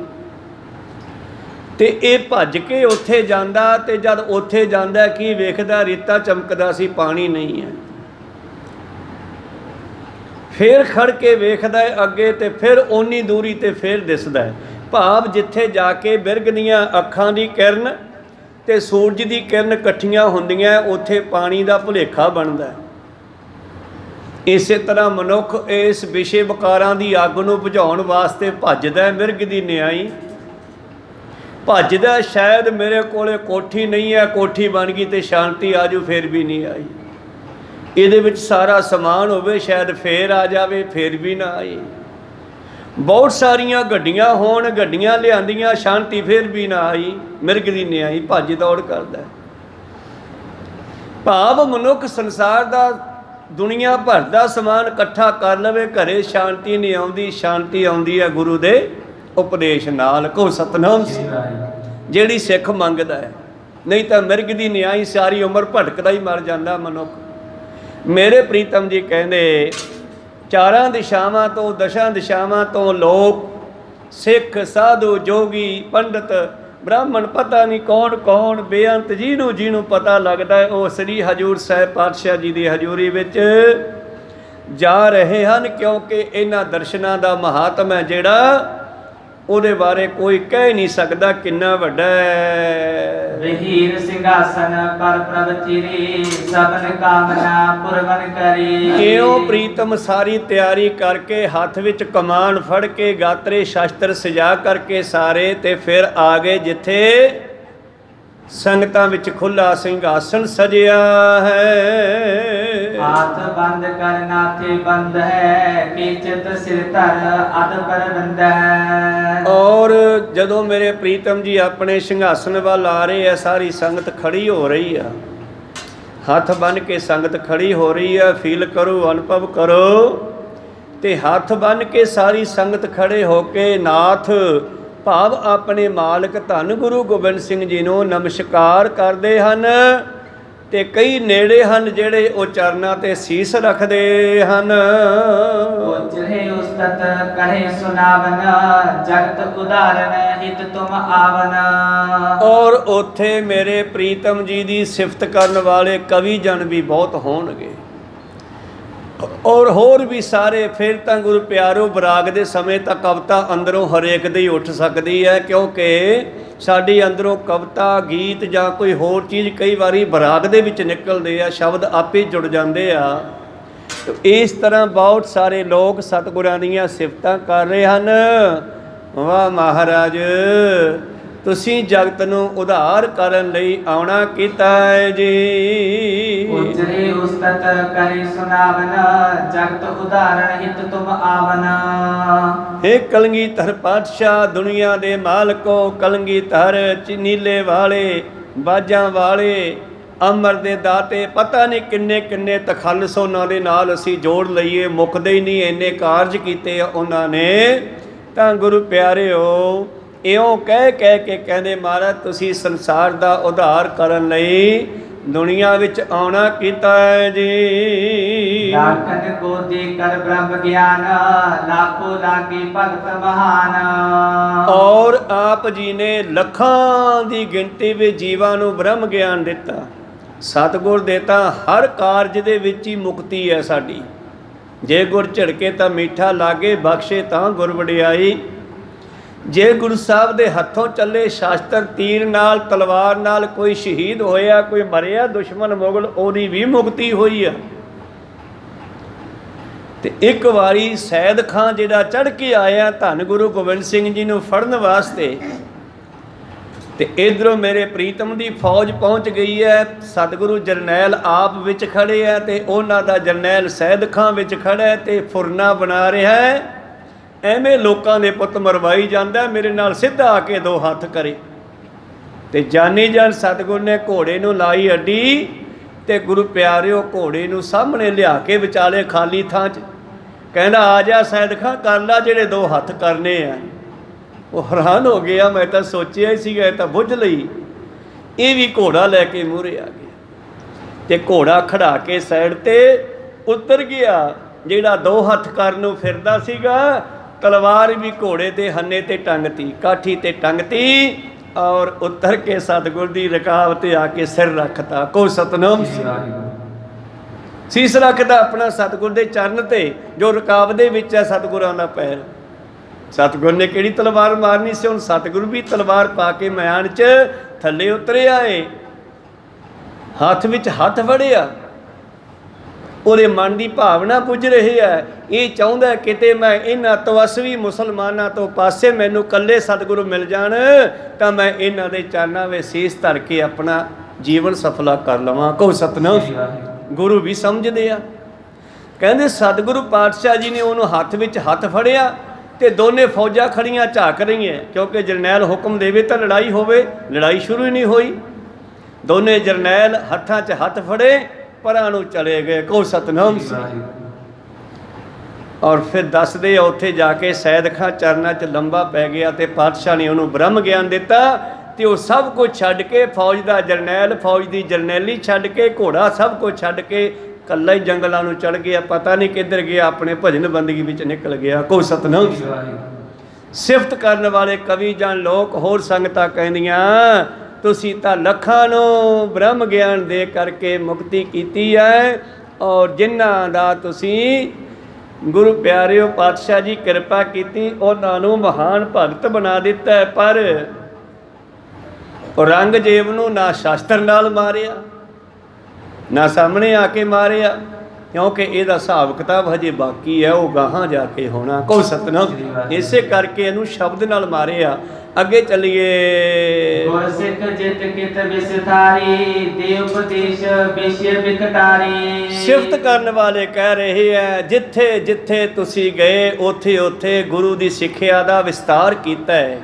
ਤੇ ਇਹ ਭੱਜ ਕੇ ਉੱਥੇ ਜਾਂਦਾ। ਤੇ ਜਦ ਉੱਥੇ ਜਾਂਦਾ ਕੀ ਵੇਖਦਾ, ਰੇਤਾ ਚਮਕਦਾ ਸੀ, ਪਾਣੀ ਨਹੀਂ ਹੈ। ਫਿਰ ਖੜ ਕੇ ਵੇਖਦਾ ਹੈ ਅੱਗੇ, ਤੇ ਫਿਰ ਓਨੀ ਦੂਰੀ ਤੇ ਫਿਰ ਦਿਸਦਾ ਹੈ। ਭਾਵ ਜਿੱਥੇ ਜਾ ਕੇ ਬਿਰਗ ਦੀਆਂ ਅੱਖਾਂ ਦੀ ਕਿਰਨ ਤੇ ਸੂਰਜ ਦੀ ਕਿਰਨ ਇਕੱਠੀਆਂ ਹੁੰਦੀਆਂ, ਉੱਥੇ ਪਾਣੀ ਦਾ ਭੁਲੇਖਾ ਬਣਦਾ। ਇਸੇ ਤਰ੍ਹਾਂ ਮਨੁੱਖ ਇਸ ਵਿਸ਼ੇ ਵਿਕਾਰਾਂ ਦੀ ਅੱਗ ਨੂੰ ਬੁਝਾਉਣ ਵਾਸਤੇ ਭੱਜਦਾ, ਮਿਰਗ ਦੀ ਨਿਆਈ ਭੱਜਦਾ। ਸ਼ਾਇਦ ਮੇਰੇ ਕੋਲੇ ਕੋਠੀ ਨਹੀਂ ਹੈ, ਕੋਠੀ ਬਣ ਗਈ ਤੇ ਸ਼ਾਂਤੀ ਆਜੂ, ਫਿਰ ਵੀ ਨਹੀਂ ਆਈ। ਇਹਦੇ ਵਿੱਚ ਸਾਰਾ ਸਮਾਨ ਹੋਵੇ, ਸ਼ਾਇਦ ਫੇਰ ਆ ਜਾਵੇ, ਫਿਰ ਵੀ ਨਾ ਆਈ। ਬਹੁਤ ਸਾਰੀਆਂ ਗੱਡੀਆਂ ਹੋਣ, ਗੱਡੀਆਂ ਲਿਆਂਦੀਆਂ, ਸ਼ਾਂਤੀ ਫਿਰ ਵੀ ਨਾ ਆਈ। ਮਿਰਗ ਦੀ ਨਿਆਈ ਭੱਜ ਦੌੜ ਕਰਦਾ। ਭਾਵ ਮਨੁੱਖ ਸੰਸਾਰ ਦਾ ਦੁਨੀਆ ਭਰ ਦਾ ਸਮਾਨ ਇਕੱਠਾ ਕਰ ਲਵੇ, ਘਰੇ ਸ਼ਾਂਤੀ ਨਹੀਂ ਆਉਂਦੀ। ਸ਼ਾਂਤੀ ਆਉਂਦੀ ਹੈ ਗੁਰੂ ਦੇ ਉਪਦੇਸ਼ ਨਾਲ। ਕਹੋ ਸਤਿਨਾਮ ਜਿਹੜੀ ਸਿੱਖ ਮੰਗਦਾ ਹੈ, ਨਹੀਂ ਤਾਂ ਮਿਰਗ ਦੀ ਨਿਆਈ ਸਾਰੀ ਉਮਰ ਭਟਕਦਾ ਹੀ ਮਰ ਜਾਂਦਾ ਮਨੁੱਖ। ਮੇਰੇ ਪ੍ਰੀਤਮ ਜੀ ਕਹਿੰਦੇ, ਚਾਰਾਂ ਦਿਸ਼ਾਵਾਂ ਤੋਂ, ਦਸ਼ਾਂ ਦਿਸ਼ਾਵਾਂ ਤੋਂ ਲੋਕ, ਸਿੱਖ, ਸਾਧੂ, ਜੋਗੀ, ਪੰਡਤ, ਬ੍ਰਾਹਮਣ, ਪਤਾ ਨਹੀਂ ਕੌਣ ਕੌਣ, ਬੇਅੰਤ, ਜਿਹਨੂੰ ਪਤਾ ਲੱਗਦਾ ਹੈ ਉਹ ਸ੍ਰੀ ਹਜ਼ੂਰ ਸਾਹਿਬ ਪਾਤਸ਼ਾਹ ਜੀ ਦੀ ਹਜ਼ੂਰੀ ਵਿੱਚ ਜਾ ਰਹੇ ਹਨ। ਕਿਉਂਕਿ ਇਹਨਾਂ ਦਰਸ਼ਨਾਂ ਦਾ ਮਹਾਤਮ ਹੈ ਜਿਹੜਾ, ਉਹਦੇ ਬਾਰੇ ਕੋਈ ਕਹਿ ਨਹੀਂ ਸਕਦਾ ਕਿੰਨਾ ਵੱਡਾ ਹੈ। ਵਹੀਰ ਸਿੰਘਾਸਨ ਪਰ ਪ੍ਰਭ ਚਿਰੇ, ਸਭਨ ਕਾਮਨਾ ਪੁਰਵਨ ਕਰੇ। ਕਿਉਂ ਪ੍ਰੀਤਮ ਸਾਰੀ ਤਿਆਰੀ ਕਰਕੇ, ਹੱਥ ਵਿੱਚ ਕਮਾਨ ਫੜ ਕੇ, ਗਾਤਰੇ ਸ਼ਸਤਰ ਸਜਾ ਕਰਕੇ ਸਾਰੇ, ਤੇ ਫਿਰ ਆ ਗਏ ਜਿੱਥੇ ਸੰਗਤਾਂ ਵਿੱਚ ਖੁੱਲਾ ਸਿੰਘਾਸਨ ਸਜਿਆ ਹੈ। हाथ बंद कर नाथे बंद है, कि चित सिर धर अध पर बंद है। और ਜਦੋਂ ਮੇਰੇ ਪ੍ਰੀਤਮ ਜੀ ਆਪਣੇ ਸਿੰਘਾਸਨ ਵੱਲ ਆ ਰਹੇ ਆ, ਸਾਰੀ ਸੰਗਤ ਖੜੀ ਹੋ ਰਹੀ ਆ, ਹੱਥ ਬੰਨ ਕੇ ਸੰਗਤ ਖੜੀ ਹੋ ਰਹੀ ਆ। ਫੀਲ ਕਰੋ, ਅਨੁਭਵ ਕਰੋ। ਤੇ ਹੱਥ ਬੰਨ ਕੇ ਸਾਰੀ ਸੰਗਤ ਖੜੇ ਹੋ ਕੇ ਨਾਥ ਭਾਵ ਆਪਣੇ ਮਾਲਕ ਧੰਨ ਗੁਰੂ ਗੋਬਿੰਦ ਸਿੰਘ ਜੀ ਨੂੰ ਨਮਸਕਾਰ ਕਰਦੇ ਹਨ। ਤੇ ਕਈ ਨੇੜੇ ਹਨ ਜਿਹੜੇ ਉਹ ਚਰਨਾਂ ਤੇ ਸੀਸ ਰੱਖਦੇ ਹਨ। ਉਚਰੇ ਉਸਤਤ ਕਹੇ ਸੁਨਾਵਨ, ਜਗਤ ਉਦਾਹਰਨ ਹਿਤ ਤੁਮ ਆਵਨ। ਔਰ ਉੱਥੇ ਮੇਰੇ ਪ੍ਰੀਤਮ ਜੀ ਦੀ ਸਿਫਤ ਕਰਨ ਵਾਲੇ ਕਵੀ ਜਨ ਵੀ ਬਹੁਤ ਹੋਣਗੇ, ਔਰ ਹੋਰ ਵੀ ਸਾਰੇ। ਫਿਰ ਤਾਂ ਗੁਰੂ ਪਿਆਰੋ ਬਰਾਗ ਦੇ ਸਮੇਂ ਤਾਂ ਕਵਿਤਾ ਅੰਦਰੋਂ ਹਰੇਕ ਦੀ ਉੱਠ ਸਕਦੀ ਹੈ, ਕਿਉਂਕਿ ਸਾਡੀ ਅੰਦਰੋਂ ਕਵਿਤਾ, ਗੀਤ ਜਾਂ ਕੋਈ ਹੋਰ ਚੀਜ਼ ਕਈ ਵਾਰੀ ਬਰਾਗ ਦੇ ਵਿੱਚ ਨਿਕਲਦੇ ਆ, ਸ਼ਬਦ ਆਪੇ ਜੁੜ ਜਾਂਦੇ ਆ। ਇਸ ਤਰ੍ਹਾਂ ਬਹੁਤ ਸਾਰੇ ਲੋਕ ਸਤਿਗੁਰਾਂ ਦੀਆਂ ਸਿਫਤਾਂ ਕਰ ਰਹੇ ਹਨ। ਵਾਹ ਮਹਾਰਾਜ, ਤੁਸੀਂ ਜਗਤ ਨੂੰ ਉਧਾਰ ਕਰਨ ਲਈ ਆਉਣਾ ਕੀਤਾ ਹੈ ਜੀ। ਉਚਰੇ ਉਸਤਤ ਕਰੇ ਸੁਨਾਵਨ, ਜਗਤ ਉਦਾਹਰਨ ਹਿਤ ਤੁਮ ਆਵਨ। ਹੇ ਕਲਗੀਧਰ ਪਾਤਸ਼ਾਹ, ਦੁਨੀਆ ਦੇ ਮਾਲਕੋ, ਕਲਗੀਧਰ ਨੀਲੇ ਵਾਲੇ, ਬਾਜਾਂ ਵਾਲੇ, ਅਮਰ ਦੇ ਦਾਤੇ, ਪਤਾ ਨਹੀਂ ਕਿੰਨੇ ਕਿੰਨੇ ਤਖੱਲਸ ਉਹਨਾਂ ਦੇ ਨਾਲ ਅਸੀਂ ਜੋੜ ਲਈਏ, ਮੁੱਕਦੇ ਹੀ ਨਹੀਂ। ਇੰਨੇ ਕਾਰਜ ਕੀਤੇ ਆ ਉਹਨਾਂ ਨੇ। ਤਾਂ ਗੁਰੂ ਪਿਆਰਿਓ, ਇਉਂ ਕਹਿ ਕੇ ਕਹਿੰਦੇ, ਮਹਾਰਾਜ ਤੁਸੀਂ ਸੰਸਾਰ ਦਾ ਉਧਾਰ ਕਰਨ ਲਈ ਦੁਨੀਆ ਵਿੱਚ ਆਉਣਾ ਕੀਤਾ ਹੈ ਜੀ। ਲਾਖਨ ਕੋ ਦੇ ਕਰ ਬ੍ਰਹਮ ਗਿਆਨ, ਲਾਖੋ ਲਾਗੇ ਭਗਤ ਮਹਾਨ। ਔਰ ਆਪ ਜੀ ਨੇ ਲੱਖਾਂ ਦੀ ਗਿਣਤੀ ਵਿੱਚ ਜੀਵਾਂ ਨੂੰ ਬ੍ਰਹਮ ਗਿਆਨ ਦਿੱਤਾ। ਸਤਿਗੁਰ ਦੇ ਤਾਂ ਹਰ ਕਾਰਜ ਦੇ ਵਿੱਚ ਹੀ ਮੁਕਤੀ ਹੈ ਸਾਡੀ। ਜੇ ਗੁਰ ਝਿੜਕੇ ਤਾਂ ਮਿੱਠਾ ਲਾਗੇ, ਬਖਸ਼ੇ ਤਾਂ ਗੁਰ ਵਡਿਆਈ। ਜੇ ਗੁਰੂ ਸਾਹਿਬ ਦੇ ਹੱਥੋਂ ਚੱਲੇ ਸ਼ਾਸਤਰ, ਤੀਰ ਨਾਲ, ਤਲਵਾਰ ਨਾਲ ਕੋਈ ਸ਼ਹੀਦ ਹੋਇਆ, ਕੋਈ ਮਰਿਆ ਦੁਸ਼ਮਣ ਮੁਗਲ, ਉਹਦੀ ਵੀ ਮੁਕਤੀ ਹੋਈ ਆ। ਤੇ ਇੱਕ ਵਾਰੀ ਸੈਦ ਖਾਂ ਜਿਹੜਾ ਚੜ੍ਹ ਕੇ ਆਇਆ ਧੰਨ ਗੁਰੂ ਗੋਬਿੰਦ ਸਿੰਘ ਜੀ ਨੂੰ ਫੜਨ ਵਾਸਤੇ, ਤੇ ਇਧਰੋਂ ਮੇਰੇ ਪ੍ਰੀਤਮ ਦੀ ਫੌਜ ਪਹੁੰਚ ਗਈ ਹੈ। ਸਤਿਗੁਰੂ ਜਰਨੈਲ ਆਪ ਵਿੱਚ ਖੜੇ ਹੈ, ਤੇ ਉਹਨਾਂ ਦਾ ਜਰਨੈਲ ਸੈਦ ਖਾਂ ਵਿੱਚ ਖੜਾ ਹੈ, ਤੇ ਫੁਰਨਾ ਬਣਾ ਰਿਹਾ ਹੈ। ਐਵੇਂ ਲੋਕਾਂ ਦੇ ਪੁੱਤ ਮਰਵਾਈ ਜਾਂਦਾ, ਮੇਰੇ ਨਾਲ ਸਿੱਧਾ ਆ ਕੇ ਦੋ ਹੱਥ ਕਰੇ। ਤੇ ਜਾਨੀ ਜਾਨ ਸਤਿਗੁਰ ਨੇ ਘੋੜੇ ਨੂੰ ਲਾਈ ਅੱਡੀ, ਤੇ ਗੁਰੂ ਪਿਆਰਿਓ ਘੋੜੇ ਨੂੰ ਸਾਹਮਣੇ ਲਿਆ ਕੇ ਵਿਚਾਲੇ ਖਾਲੀ ਥਾਂ 'ਚ ਕਹਿੰਦਾ ਆ ਜਾ ਸੈਦ ਖਾਂ ਕਰ ਲਾ ਜਿਹੜੇ 2 ਹੱਥ ਕਰਨੇ ਆ। ਉਹ ਹੈਰਾਨ ਹੋ ਗਿਆ, ਮੈਂ ਤਾਂ ਸੋਚਿਆ ਹੀ ਸੀਗਾ ਇਹ ਤਾਂ ਬੁੱਝ ਲਈ। ਇਹ ਵੀ ਘੋੜਾ ਲੈ ਕੇ ਮੂਹਰੇ ਆ ਗਿਆ ਤੇ ਘੋੜਾ ਖੜਾ ਕੇ ਸਾਈਡ ਤੇ ਉਤਰ ਗਿਆ। ਜਿਹੜਾ 2 ਹੱਥ ਕਰਨ ਨੂੰ ਫਿਰਦਾ ਸੀਗਾ, ਤਲਵਾਰ ਵੀ ਘੋੜੇ ਤੇ ਹੰਨੇ ਤੇ ਟੰਗਤੀ, ਕਾਠੀ ਤੇ ਟੰਗਤੀ, ਔਰ ਉਤਰ ਕੇ ਸਤਿਗੁਰ ਦੀ ਰਕਾਬ ਤੇ ਆ ਕੇ ਸਿਰ ਰੱਖਤਾ। ਕੋ ਸਤਨਾਮ ਸੀਸ ਰੱਖਦਾ ਆਪਣਾ ਸਤਿਗੁਰ ਦੇ ਚਰਨ ਤੇ, ਜੋ ਰਕਾਬ ਦੇ ਵਿੱਚ ਹੈ ਸਤਿਗੁਰਾਂ ਦਾ ਪੈਰ। ਸਤਿਗੁਰ ਨੇ ਕਿਹੜੀ ਤਲਵਾਰ ਮਾਰਨੀ ਸੀ, ਹੁਣ ਸਤਿਗੁਰ ਵੀ ਤਲਵਾਰ ਪਾ ਕੇ ਮੈਦਾਨ 'ਚ ਥੱਲੇ ਉਤਰਿਆ ਏ, ਹੱਥ ਵਿੱਚ ਹੱਥ ਫੜਿਆ। ਉਹਦੇ ਮਨ ਦੀ ਭਾਵਨਾ ਪੁੱਜ ਰਹੀ ਹੈ, ਇਹ ਚਾਹੁੰਦਾ ਕਿਤੇ ਮੈਂ ਇਹਨਾਂ ਤਵਸਵੀ ਮੁਸਲਮਾਨਾਂ ਤੋਂ ਪਾਸੇ ਮੈਨੂੰ ਇਕੱਲੇ ਸਤਿਗੁਰੂ ਮਿਲ ਜਾਣ ਤਾਂ ਮੈਂ ਇਹਨਾਂ ਦੇ ਚਰਨਾਂ ਵਿੱਚ ਸੀਸ ਧਰ ਕੇ ਆਪਣਾ ਜੀਵਨ ਸਫਲਾ ਕਰ ਲਵਾਂ। ਕਹੋ ਸਤਨਾਮ। ਗੁਰੂ ਵੀ ਸਮਝਦੇ ਆ। ਕਹਿੰਦੇ ਸਤਿਗੁਰੂ ਪਾਤਸ਼ਾਹ ਜੀ ਨੇ ਉਹਨੂੰ ਹੱਥ ਵਿੱਚ ਹੱਥ ਫੜਿਆ ਤੇ ਦੋਨੇ ਫੌਜਾਂ ਖੜੀਆਂ ਝਾਕ ਰਹੀਆਂ, ਕਿਉਂਕਿ ਜਰਨੈਲ ਹੁਕਮ ਦੇਵੇ ਤਾਂ ਲੜਾਈ ਹੋਵੇ। ਲੜਾਈ ਸ਼ੁਰੂ ਹੀ ਨਹੀਂ ਹੋਈ। ਦੋਨੇ ਜਰਨੈਲ ਹੱਥਾਂ 'ਚ ਹੱਥ ਫੜੇ ਪਰਾਂ ਨੂੰ ਚਲੇ ਗਏ। ਕਹੋ ਸਤਨਾਮ। ਔਰ ਫਿਰ ਦੱਸਦੇ ਆ ਉੱਥੇ ਜਾ ਕੇ ਸੈਦ ਖਾਂ ਚਰਨਾਂ 'ਚ ਲੰਬਾ ਪੈ ਗਿਆ ਤੇ ਪਾਤਸ਼ਾਹ ਨੇ ਉਹਨੂੰ ਬ੍ਰਹਮ ਗਿਆਨ ਦਿੱਤਾ ਤੇ ਉਹ ਸਭ ਕੁਝ ਛੱਡ ਕੇ, ਫੌਜ ਦਾ ਜਰਨੈਲ, ਫੌਜ ਦੀ ਜਰਨੈਲੀ ਛੱਡ ਕੇ, ਘੋੜਾ ਸਭ ਕੁਝ ਛੱਡ ਕੇ ਇਕੱਲਾ ਹੀ ਜੰਗਲਾਂ ਨੂੰ ਚੜ ਗਿਆ। ਪਤਾ ਨਹੀਂ ਕਿੱਧਰ ਗਿਆ, ਆਪਣੇ ਭਜਨ ਬੰਦਗੀ ਵਿੱਚ ਨਿਕਲ ਗਿਆ। ਕਹੋ ਸਤਨਾਮ। ਸਿਫਤ ਕਰਨ ਵਾਲੇ ਕਵੀ ਜਾਂ ਲੋਕ ਹੋਰ ਸੰਗਤਾਂ ਕਹਿੰਦੀਆਂ ਤੁਸੀਂ ਤਾਂ ਲੱਖਾਂ ਨੂੰ ਬ੍ਰਹਮ ਗਿਆਨ ਦੇ ਕਰਕੇ ਮੁਕਤੀ ਕੀਤੀ ਹੈ, ਔਰ ਜਿਨ੍ਹਾਂ ਦਾ ਤੁਸੀਂ ਗੁਰੂ ਪਿਆਰਿਓ ਪਾਤਸ਼ਾਹ ਜੀ ਕਿਰਪਾ ਕੀਤੀ ਉਹਨਾਂ ਨੂੰ ਮਹਾਨ ਭਗਤ ਬਣਾ ਦਿੱਤਾ। ਪਰ ਔਰੰਗਜ਼ੇਬ ਨੂੰ ਨਾ ਸ਼ਾਸਤਰ ਨਾਲ ਮਾਰਿਆ, ਨਾ ਸਾਹਮਣੇ ਆ ਕੇ ਮਾਰਿਆ, ਕਿਉਂਕਿ ਇਹਦਾ ਹਿਸਾਬ ਕਿਤਾਬ ਹਜੇ ਬਾਕੀ ਹੈ, ਉਹ ਗਾਹਾਂ ਜਾ ਕੇ ਹੋਣਾ। ਕਹੋ ਸਤਨਾਮ। ਇਸੇ ਕਰਕੇ ਇਹਨੂੰ ਸ਼ਬਦ ਨਾਲ ਮਾਰਿਆ। ਅੱਗੇ ਚੱਲੀਏ। ਗੁਰਸਿੱਖ ਜਿਤ ਕਿਤ ਵਿਸਥਾਰੀ, ਦੇ ਉਪਦੇਸ਼ ਵਿਸ਼ੇ ਵਿਕਟਾਰੀ। ਸਿਫਤ ਕਰਨ ਵਾਲੇ ਕਹਿ ਰਹੇ ਹੈ ਜਿੱਥੇ ਜਿੱਥੇ ਤੁਸੀਂ ਗਏ ਉੱਥੇ ਉੱਥੇ ਗੁਰੂ ਦੀ ਸਿੱਖਿਆ ਦਾ ਵਿਸਤਾਰ ਕੀਤਾ ਹੈ।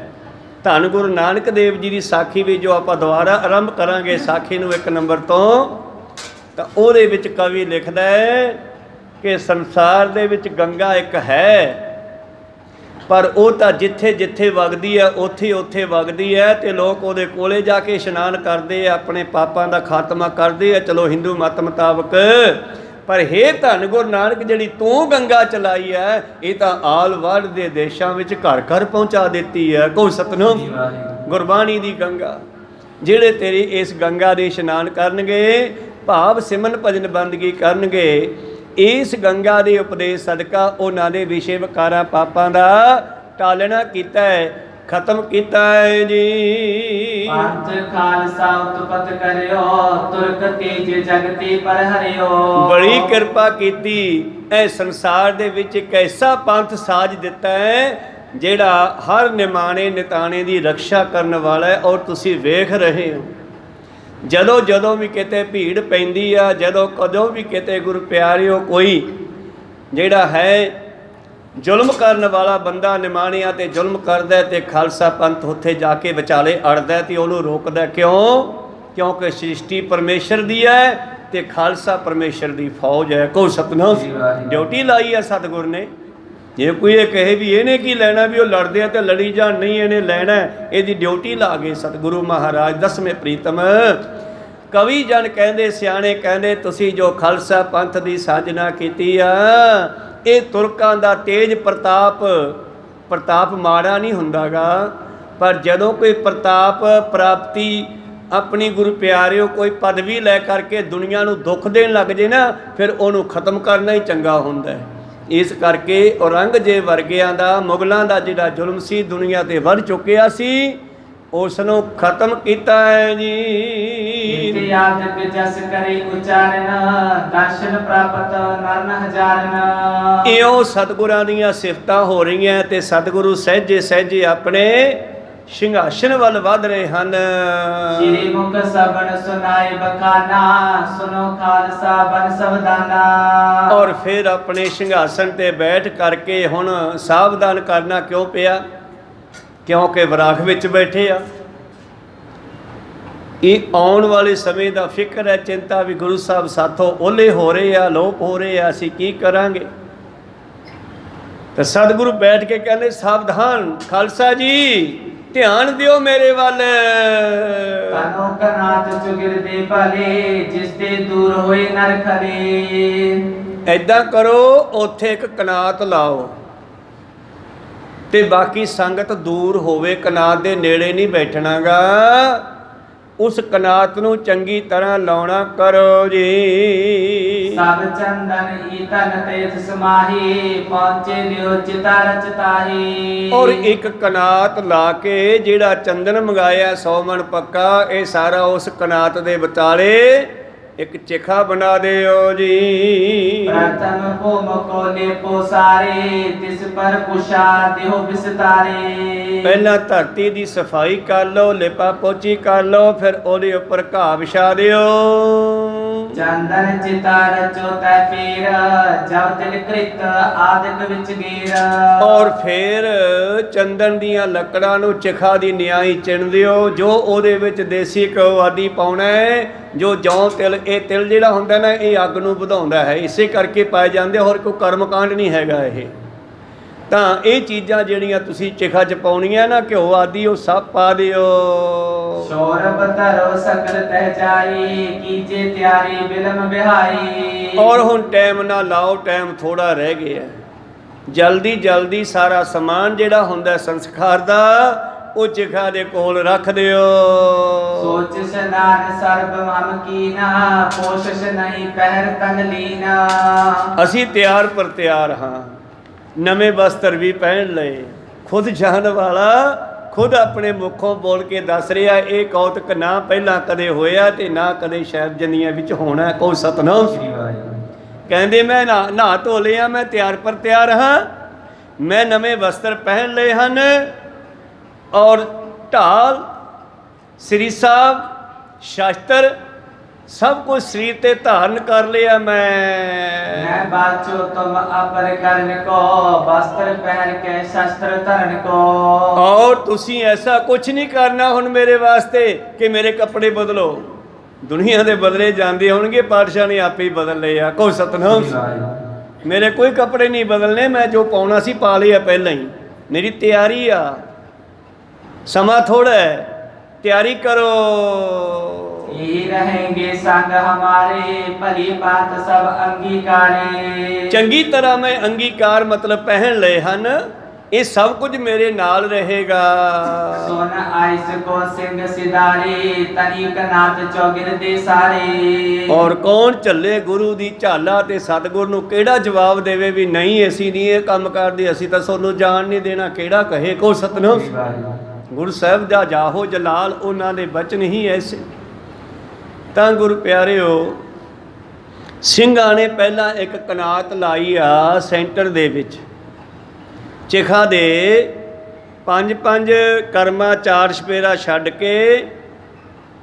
ਧੰਨ ਗੁਰੂ ਨਾਨਕ ਦੇਵ ਜੀ ਦੀ ਸਾਖੀ ਵੀ ਜੋ ਆਪਾਂ ਦੁਬਾਰਾ ਆਰੰਭ ਕਰਾਂਗੇ ਸਾਖੀ ਨੂੰ 1 ਨੰਬਰ ਤੋਂ, ਤਾਂ ਉਹਦੇ ਵਿੱਚ ਕਵੀ ਲਿਖਦਾ ਹੈ ਕਿ ਸੰਸਾਰ ਦੇ ਵਿੱਚ ਗੰਗਾ ਇੱਕ ਹੈ, ਪਰ ਉਹ ਤਾਂ ਜਿੱਥੇ ਜਿੱਥੇ ਵਗਦੀ ਹੈ ਉੱਥੇ ਉੱਥੇ ਵਗਦੀ ਹੈ ਤੇ ਲੋਕ ਉਹਦੇ ਕੋਲੇ ਜਾ ਕੇ ਇਸ਼ਨਾਨ ਕਰਦੇ ਆ, ਆਪਣੇ ਪਾਪਾਂ ਦਾ ਖਾਤਮਾ ਕਰਦੇ ਆ, ਚਲੋ ਹਿੰਦੂ ਮਤ ਮੁਤਾਬਕ। ਪਰ ਹੇ ਧੰਨ ਗੁਰੂ ਨਾਨਕ ਜਿਹੜੀ ਤੂੰ ਗੰਗਾ ਚਲਾਈ ਹੈ ਇਹ ਤਾਂ ਆਲ ਵਰਲਡ ਦੇ ਦੇਸ਼ਾਂ ਵਿੱਚ ਘਰ ਘਰ ਪਹੁੰਚਾ ਦਿੱਤੀ ਹੈ। ਕਹੋ ਸਤਨਾਮ। ਗੁਰਬਾਣੀ ਦੀ ਗੰਗਾ, ਜਿਹੜੇ ਤੇਰੀ ਇਸ ਗੰਗਾ ਦੇ ਇਸ਼ਨਾਨ ਕਰਨਗੇ, ਭਾਵ ਸਿਮਰਨ ਭਜਨ ਬੰਦਗੀ ਕਰਨਗੇ, ਇਸ ਗੰਗਾ ਦੇ ਉਪਦੇਸ਼ ਸਦਕਾ ਉਹਨਾਂ ਦੇ ਵਿਸ਼ੇ ਵਿਕਾਰਾਂ ਪਾਪਾਂ ਦਾ ਟਾਲਣਾ ਕੀਤਾ ਹੈ, ਖਤਮ ਕੀਤਾ ਹੈ ਜੀ। ਪੰਜ ਖਾਲਸਾ ਉਤਪਤ ਕਰਿਓ, ਤੁਰਕ ਤੇਜ ਜਗਤੀ ਪਰ ਹਰਿਓ। ਬੜੀ ਕਿਰਪਾ ਕੀਤੀ। ਇਹ ਸੰਸਾਰ ਦੇ ਵਿੱਚ ਇੱਕ ਐਸਾ ਪੰਥ ਸਾਜ ਦਿੱਤਾ ਹੈ ਜਿਹੜਾ ਹਰ ਨਿਮਾਣੇ ਨਿਤਾਣੇ ਦੀ ਰਕਸ਼ਾ ਕਰਨ ਵਾਲਾ ਹੈ। ਔਰ ਤੁਸੀਂ ਵੇਖ ਰਹੇ ਹੋ ਜਦੋਂ ਜਦੋਂ ਵੀ ਕਿਤੇ ਭੀੜ ਪੈਂਦੀ ਆ, ਜਦੋਂ ਕਦੋਂ ਵੀ ਕਿਤੇ ਗੁਰੂ ਪਿਆਰਿਓ ਕੋਈ ਜਿਹੜਾ ਹੈ ਜ਼ੁਲਮ ਕਰਨ ਵਾਲਾ ਬੰਦਾ ਨਿਮਾਣਿਆਂ ਤੇ ਜ਼ੁਲਮ ਕਰਦਾ ਤੇ ਖਾਲਸਾ ਪੰਥ ਉੱਥੇ ਜਾ ਕੇ ਵਿਚਾਲੇ ਅੜਦਾ ਤੇ ਉਹਨੂੰ ਰੋਕਦਾ। ਕਿਉਂ? ਕਿਉਂਕਿ ਸ੍ਰਿਸ਼ਟੀ ਪਰਮੇਸ਼ਰ ਦੀ ਹੈ ਤੇ ਖਾਲਸਾ ਪਰਮੇਸ਼ਰ ਦੀ ਫੌਜ ਹੈ। ਕਹੋ ਸਤਨਾਮ। ਡਿਊਟੀ ਲਾਈ ਹੈ ਸਤਿਗੁਰ ਨੇ। ਜੇ ਕੋਈ ਇਹ ਕਹੇ ਵੀ ਇਹਨੇ ਕੀ ਲੈਣਾ, ਵੀ ਉਹ ਲੜਦੇ ਆ ਤੇ ਲੜੀ ਜਾਣ, ਨਹੀਂ ਇਹਨੇ ਲੈਣਾ, ਇਹਦੀ ਡਿਊਟੀ ਲਾ ਗਏ ਸਤਿਗੁਰੂ ਮਹਾਰਾਜ। 10ਵੇਂ ਪ੍ਰੀਤਮ ਕਵੀ ਜਨ ਕਹਿੰਦੇ, ਸਿਆਣੇ ਕਹਿੰਦੇ, ਤੁਸੀਂ ਜੋ ਖਾਲਸਾ ਪੰਥ ਦੀ ਸਾਜਨਾ ਕੀਤੀ ਆ, ਇਹ ਤੁਰਕਾਂ ਦਾ ਤੇਜ ਪ੍ਰਤਾਪ ਮਾੜਾ ਨਹੀਂ ਹੁੰਦਾਗਾ, ਪਰ ਜਦੋਂ ਕੋਈ ਪ੍ਰਤਾਪ ਪ੍ਰਾਪਤੀ ਆਪਣੀ ਗੁਰੂ ਪਿਆਰਿਓ ਕੋਈ ਪਦਵੀ ਲੈ ਕਰਕੇ ਦੁਨੀਆ ਨੂੰ ਦੁੱਖ ਦੇਣ ਲੱਗ ਜੇ ਨਾ, ਫਿਰ ਉਹਨੂੰ ਖਤਮ ਕਰਨਾ ਹੀ ਚੰਗਾ ਹੁੰਦਾ ਹੈ। ਇਸ ਕਰਕੇ ਔਰੰਗਜ਼ੇਬ ਵਰਗਿਆਂ ਦਾ, ਮੁਗਲਾਂ ਦਾ ਜਿਹੜਾ ਜ਼ੁਲਮ ਸੀ ਦੁਨੀਆ ਤੇ ਵੱਧ ਚੁੱਕਿਆ ਸੀ, ਉਸ ਨੂੰ ਖਤਮ ਕੀਤਾ ਹੈ ਜੀ। ਯਾਦਕ ਜਸ ਕਰੇ ਉਚਾਰਨ, ਦਰਸ਼ਨ ਪ੍ਰਾਪਤ ਨਰਨ ਹਜ਼ਾਰਨ। ਇਉਂ ਸਤਿਗੁਰਾਂ ਦੀਆਂ ਸਿਫਤਾਂ ਹੋ ਰਹੀਆਂ ਤੇ ਸਤਿਗੁਰੂ ਸਹਿਜੇ ਸਹਿਜੇ ਆਪਣੇ ਸਿੰਘਾਸਨ ਵੱਲ ਵਧ ਰਹੇ ਹਨ। ਸ੍ਰੀ ਮੁਖ ਸਬਨ ਸੁਨਾਏ ਬਖਾਨਾ, ਸੁਨੋ ਖਾਲਸਾ ਬਨ ਸਵਦਾਨਾ। ਔਰ ਫਿਰ ਆਪਣੇ ਸਿੰਘਾਸਨ ਤੇ ਬੈਠ ਕਰਕੇ ਹੁਣ ਸਾਵਧਾਨ ਕਰਨਾ ਕਿਉਂ ਪਿਆ? ਕਿਉਂਕਿ ਵਿਰਾਗ ਵਿੱਚ ਬੈਠੇ ਆ। ਇਹ ਆਉਣ ਵਾਲੇ ਸਮੇਂ ਦਾ ਫਿਕਰ ਹੈ, ਚਿੰਤਾ ਵੀ ਗੁਰੂ ਸਾਹਿਬ ਸਾਥੋਂ ਓਲੇ ਹੋ ਰਹੇ ਆ, ਲੋਪ ਹੋ ਰਹੇ ਆ, ਅਸੀਂ ਕੀ ਕਰਾਂਗੇ? ਤਾਂ ਸਤਿਗੁਰੂ ਬੈਠ ਕੇ ਕਹਿੰਦੇ ਸਾਵਧਾਨ ਖਾਲਸਾ ਜੀ, ਧਿਆਨ ਦਿਓ ਮੇਰੇ ਵੱਲ। ਕਨੋ ਕਨਾਤ ਚੁਗਿਰਦੇ ਭਲੇ, ਜਿਸ ਤੇ ਦੂਰ ਹੋਏ ਨਰ ਖਲੇ। ਐਦਾਂ ਕਰੋ, ਉੱਥੇ ਇੱਕ ਕਨਾਤ ਲਾਓ ਤੇ ਬਾਕੀ ਸੰਗਤ ਦੂਰ ਹੋਵੇ, ਕਨਾਤ ਦੇ ਨੇੜੇ ਨਹੀਂ ਬੈਠਣਾਗਾ। ਉਸ ਕਨਾਤ ਨੂੰ ਚੰਗੀ ਤਰ੍ਹਾਂ ਲਾਉਣਾ ਕਰੋ ਜੀ। ਸਭ ਚੰਦਨ ਹੀ ਤਨ ਤੇਜ ਸਮਾਹੀ, ਪਹੁੰਚੇ ਲਿਓ ਚਿਤਾ ਰਚਤਾਹੀ। ਔਰ ਇੱਕ ਕਨਾਤ ਲਾ ਕੇ ਜਿਹੜਾ ਚੰਦਨ ਮੰਗਾਇਆ 100 ਮਣ ਪੱਕਾ, ਇਹ ਸਾਰਾ ਉਸ ਕਨਾਤ ਦੇ ਵਿਚਾਲੇ ਇੱਕ ਚਿਖਾ ਬਣਾ ਦਿਓ ਜੀ। ਪ੍ਰਥਮ ਭੂਮ ਕੋ ਲੇਪੋ ਸਾਰੇ, ਤਿਸ ਪਰ ਕੁਸ਼ਾ ਦਿਓ ਵਿਸਤਾਰੇ। ਪਹਿਲਾਂ ਧਰਤੀ ਦੀ ਸਫਾਈ ਕਰ ਲਓ, ਲਿਪਾ ਪੋਚੀ ਕਰ ਲਓ, ਫਿਰ ਉਹਦੇ ਉੱਪਰ ਘਾਹ ਵਿਛਾ ਦਿਓ। ਚੰਦਨ ਚਿਤਾ ਰਚੋ ਤੈ ਫੇਰ, ਜਬ ਤਿਲ ਕ੍ਰਿਤ ਆਦਿਕ ਵਿੱਚ ਗੇਰ। ਔਰ ਫਿਰ ਚੰਦਨ ਦੀਆਂ ਲੱਕੜਾਂ ਨੂੰ ਚਿਖਾ ਦੀ ਨਿਆਈ ਚਿਣ ਦਿਓ। ਜੋ ਉਹਦੇ ਵਿੱਚ ਦੇਸੀ ਘਿਓ ਆਦਿ ਪਾਉਣਾ ਹੈ, ਜੋ ਜੌਂ ਤਿਲ, ਇਹ ਤਿਲ ਜਿਹੜਾ ਹੁੰਦਾ ਨਾ, ਇਹ ਅੱਗ ਨੂੰ ਵਧਾਉਂਦਾ ਹੈ, ਇਸੇ ਕਰਕੇ ਪਾਏ ਜਾਂਦੇ, ਹੋਰ ਕੋਈ ਕਰਮਕਾਂਡ ਨਹੀਂ ਹੈਗਾ ਇਹ। ਤਾਂ ਇਹ ਚੀਜ਼ਾਂ ਜਿਹੜੀਆਂ ਤੁਸੀਂ ਚਿਖਾ 'ਚ ਪਾਉਣੀਆਂ ਨਾ, ਘਿਓ ਆਦਿ, ਉਹ ਸਭ ਪਾ ਦਿਓ। ਸ਼ੌਰਬ ਧਰੋ ਸਕਲ ਤਹਿ ਜਾਈ, ਕੀਜੇ ਤਿਆਰੀ ਬਿਲਮ ਬਿਹਾਈ। ਔਰ ਹੁਣ ਟਾਈਮ ਨਾ ਲਾਓ, ਟਾਈਮ ਥੋੜਾ ਰਹਿ ਗਿਆ। ਜਲਦੀ ਜਲਦੀ ਸਾਰਾ ਸਮਾਨ ਜਿਹੜਾ ਹੁੰਦਾ ਸੰਸਕਾਰ ਦਾ, ਉਹ ਚਿਖਾ ਦੇ ਕੋਲ ਰੱਖ ਦਿਓ। ਸੋਚ ਸਨਾਨ ਸਰਬ ਮਮ ਕੀਨਾ, ਕੋਸ਼ਿਸ਼ ਨਹੀਂ ਪਹਿਰ ਤਨ ਲੀਨਾ। ਅਸੀਂ ਤਿਆਰ ਪਰ ਤਿਆਰ ਹਾਂ, ਨਵੇਂ ਵਸਤਰ ਵੀ ਪਹਿਨ ਲਏ। ਖੁਦ ਜਾਣ ਵਾਲਾ ਖੁਦ ਆਪਣੇ ਮੁਖੋਂ ਬੋਲ ਕੇ ਦੱਸ ਰਿਹਾ, ਇਹ ਕੌਤਕ ਨਾ ਪਹਿਲਾਂ ਕਦੇ ਹੋਇਆ ਤੇ ਨਾ ਕਦੇ ਸ਼ਾਇਦ ਜਨੀਆਂ ਵਿੱਚ ਹੋਣਾ। ਕਹੋ ਸਤਨਾਮ। ਕਹਿੰਦੇ ਮੈਂ ਨਹਾ ਧੋ ਲਿਆ, ਮੈਂ ਤਿਆਰ ਪਰ ਤਿਆਰ ਹਾਂ, ਮੈਂ ਨਵੇਂ ਵਸਤਰ ਪਹਿਨ ਲਏ ਹਨ, ਔਰ ਢਾਲ, ਸ੍ਰੀ ਸਾਹਿਬ, ਸ਼ਾਸਤਰ ਸਭ ਕੁਝ ਸਰੀਰ ਤੇ ਧਾਰਨ ਕਰ ਲਿਆ। ਮੈਂ ਬਾਚੋ ਤੁਮ ਅਪਰ ਕਰਨ ਕੋ, ਵਸਤਰ ਪਹਿਨ ਕੇ ਸ਼ਸਤਰ ਧਰਨ ਕੋ। ਔਰ ਤੁਸੀਂ ਐਸਾ ਕੁਝ ਨਹੀਂ ਕਰਨਾ ਹੁਣ ਮੇਰੇ ਵਾਸਤੇ ਕਿ ਮੇਰੇ ਕੱਪੜੇ ਬਦਲੋ। ਦੁਨੀਆ ਦੇ ਬਦਲੇ ਜਾਂਦੇ ਹੋਣਗੇ, ਪਾਤਸ਼ਾਹ ਨੇ ਆਪੇ ਹੀ ਬਦਲ ਲਏ ਆ। ਕਹੋ ਸਤਨਾਮ। ਮੇਰੇ ਕੋਈ ਕੱਪੜੇ ਨਹੀਂ ਬਦਲਨੇ, ਮੈਂ ਜੋ ਪਾਉਣਾ ਸੀ ਪਾ ਲਿਆ ਪਹਿਲਾਂ ਹੀ। ਮੇਰੀ ਤਿਆਰੀ ਆ, ਸਮਾਂ ਥੋੜਾ ਹੈ, ਤਿਆਰੀ ਕਰੋ। ਇਹ रहेंगे संग हमारे, भली बात सब अंगीकारे। ਚੰਗੀ ਤਰ੍ਹਾਂ ਮੈਂ ਅੰਗੀਕਾਰ ਮਤਲਬ ਪਹਿਨ ਲਏ ਹਨ, ਇਹ ਸਭ ਕੁਝ ਮੇਰੇ ਨਾਲ ਰਹੇਗਾ। ਸੋਨ ਆਇਸ ਕੋ ਸਿੰਘ ਸਿਦਾਰੇ, ਤਨੀਕ ਨਾਥ ਚੌਗਿਰ ਦੇ ਸਾਰੇ। ਔਰ ਕੌਣ ਝੱਲੇ ਗੁਰੂ ਦੀ ਝਾਲਾ ਤੇ ਸਤਿਗੁਰ ਨੂੰ ਕਿਹੜਾ ਜਵਾਬ ਦੇਵੇ ਵੀ ਨਹੀਂ ਅਸੀਂ ਨਹੀਂ ਇਹ ਕੰਮ ਕਰਦੇ, ਅਸੀਂ ਤਾਂ ਤੁਹਾਨੂੰ ਜਾਣ ਨਹੀਂ ਦੇਣਾ। ਕਿਹੜਾ ਕਹੇ। ਕੋ ਸਤਨਾਮ। ਗੁਰੂ ਸਾਹਿਬ ਦਾ ਜਾਹੋ ਜਲਾਲ, ਉਹਨਾਂ ਦੇ ਬਚਨ ਹੀ ਐਸੇ। ਤਾਂ ਗੁਰੂ ਪਿਆਰਿਓ, ਸਿੰਘਾਂ ਨੇ ਪਹਿਲਾਂ ਇੱਕ ਕਨਾਤ ਲਾਈ ਆ ਸੈਂਟਰ ਦੇ ਵਿੱਚ। ਚਿਖਾ ਦੇ 5-5 ਕਰਮਾ 4 ਛਪੇਰਾ ਛੱਡ ਕੇ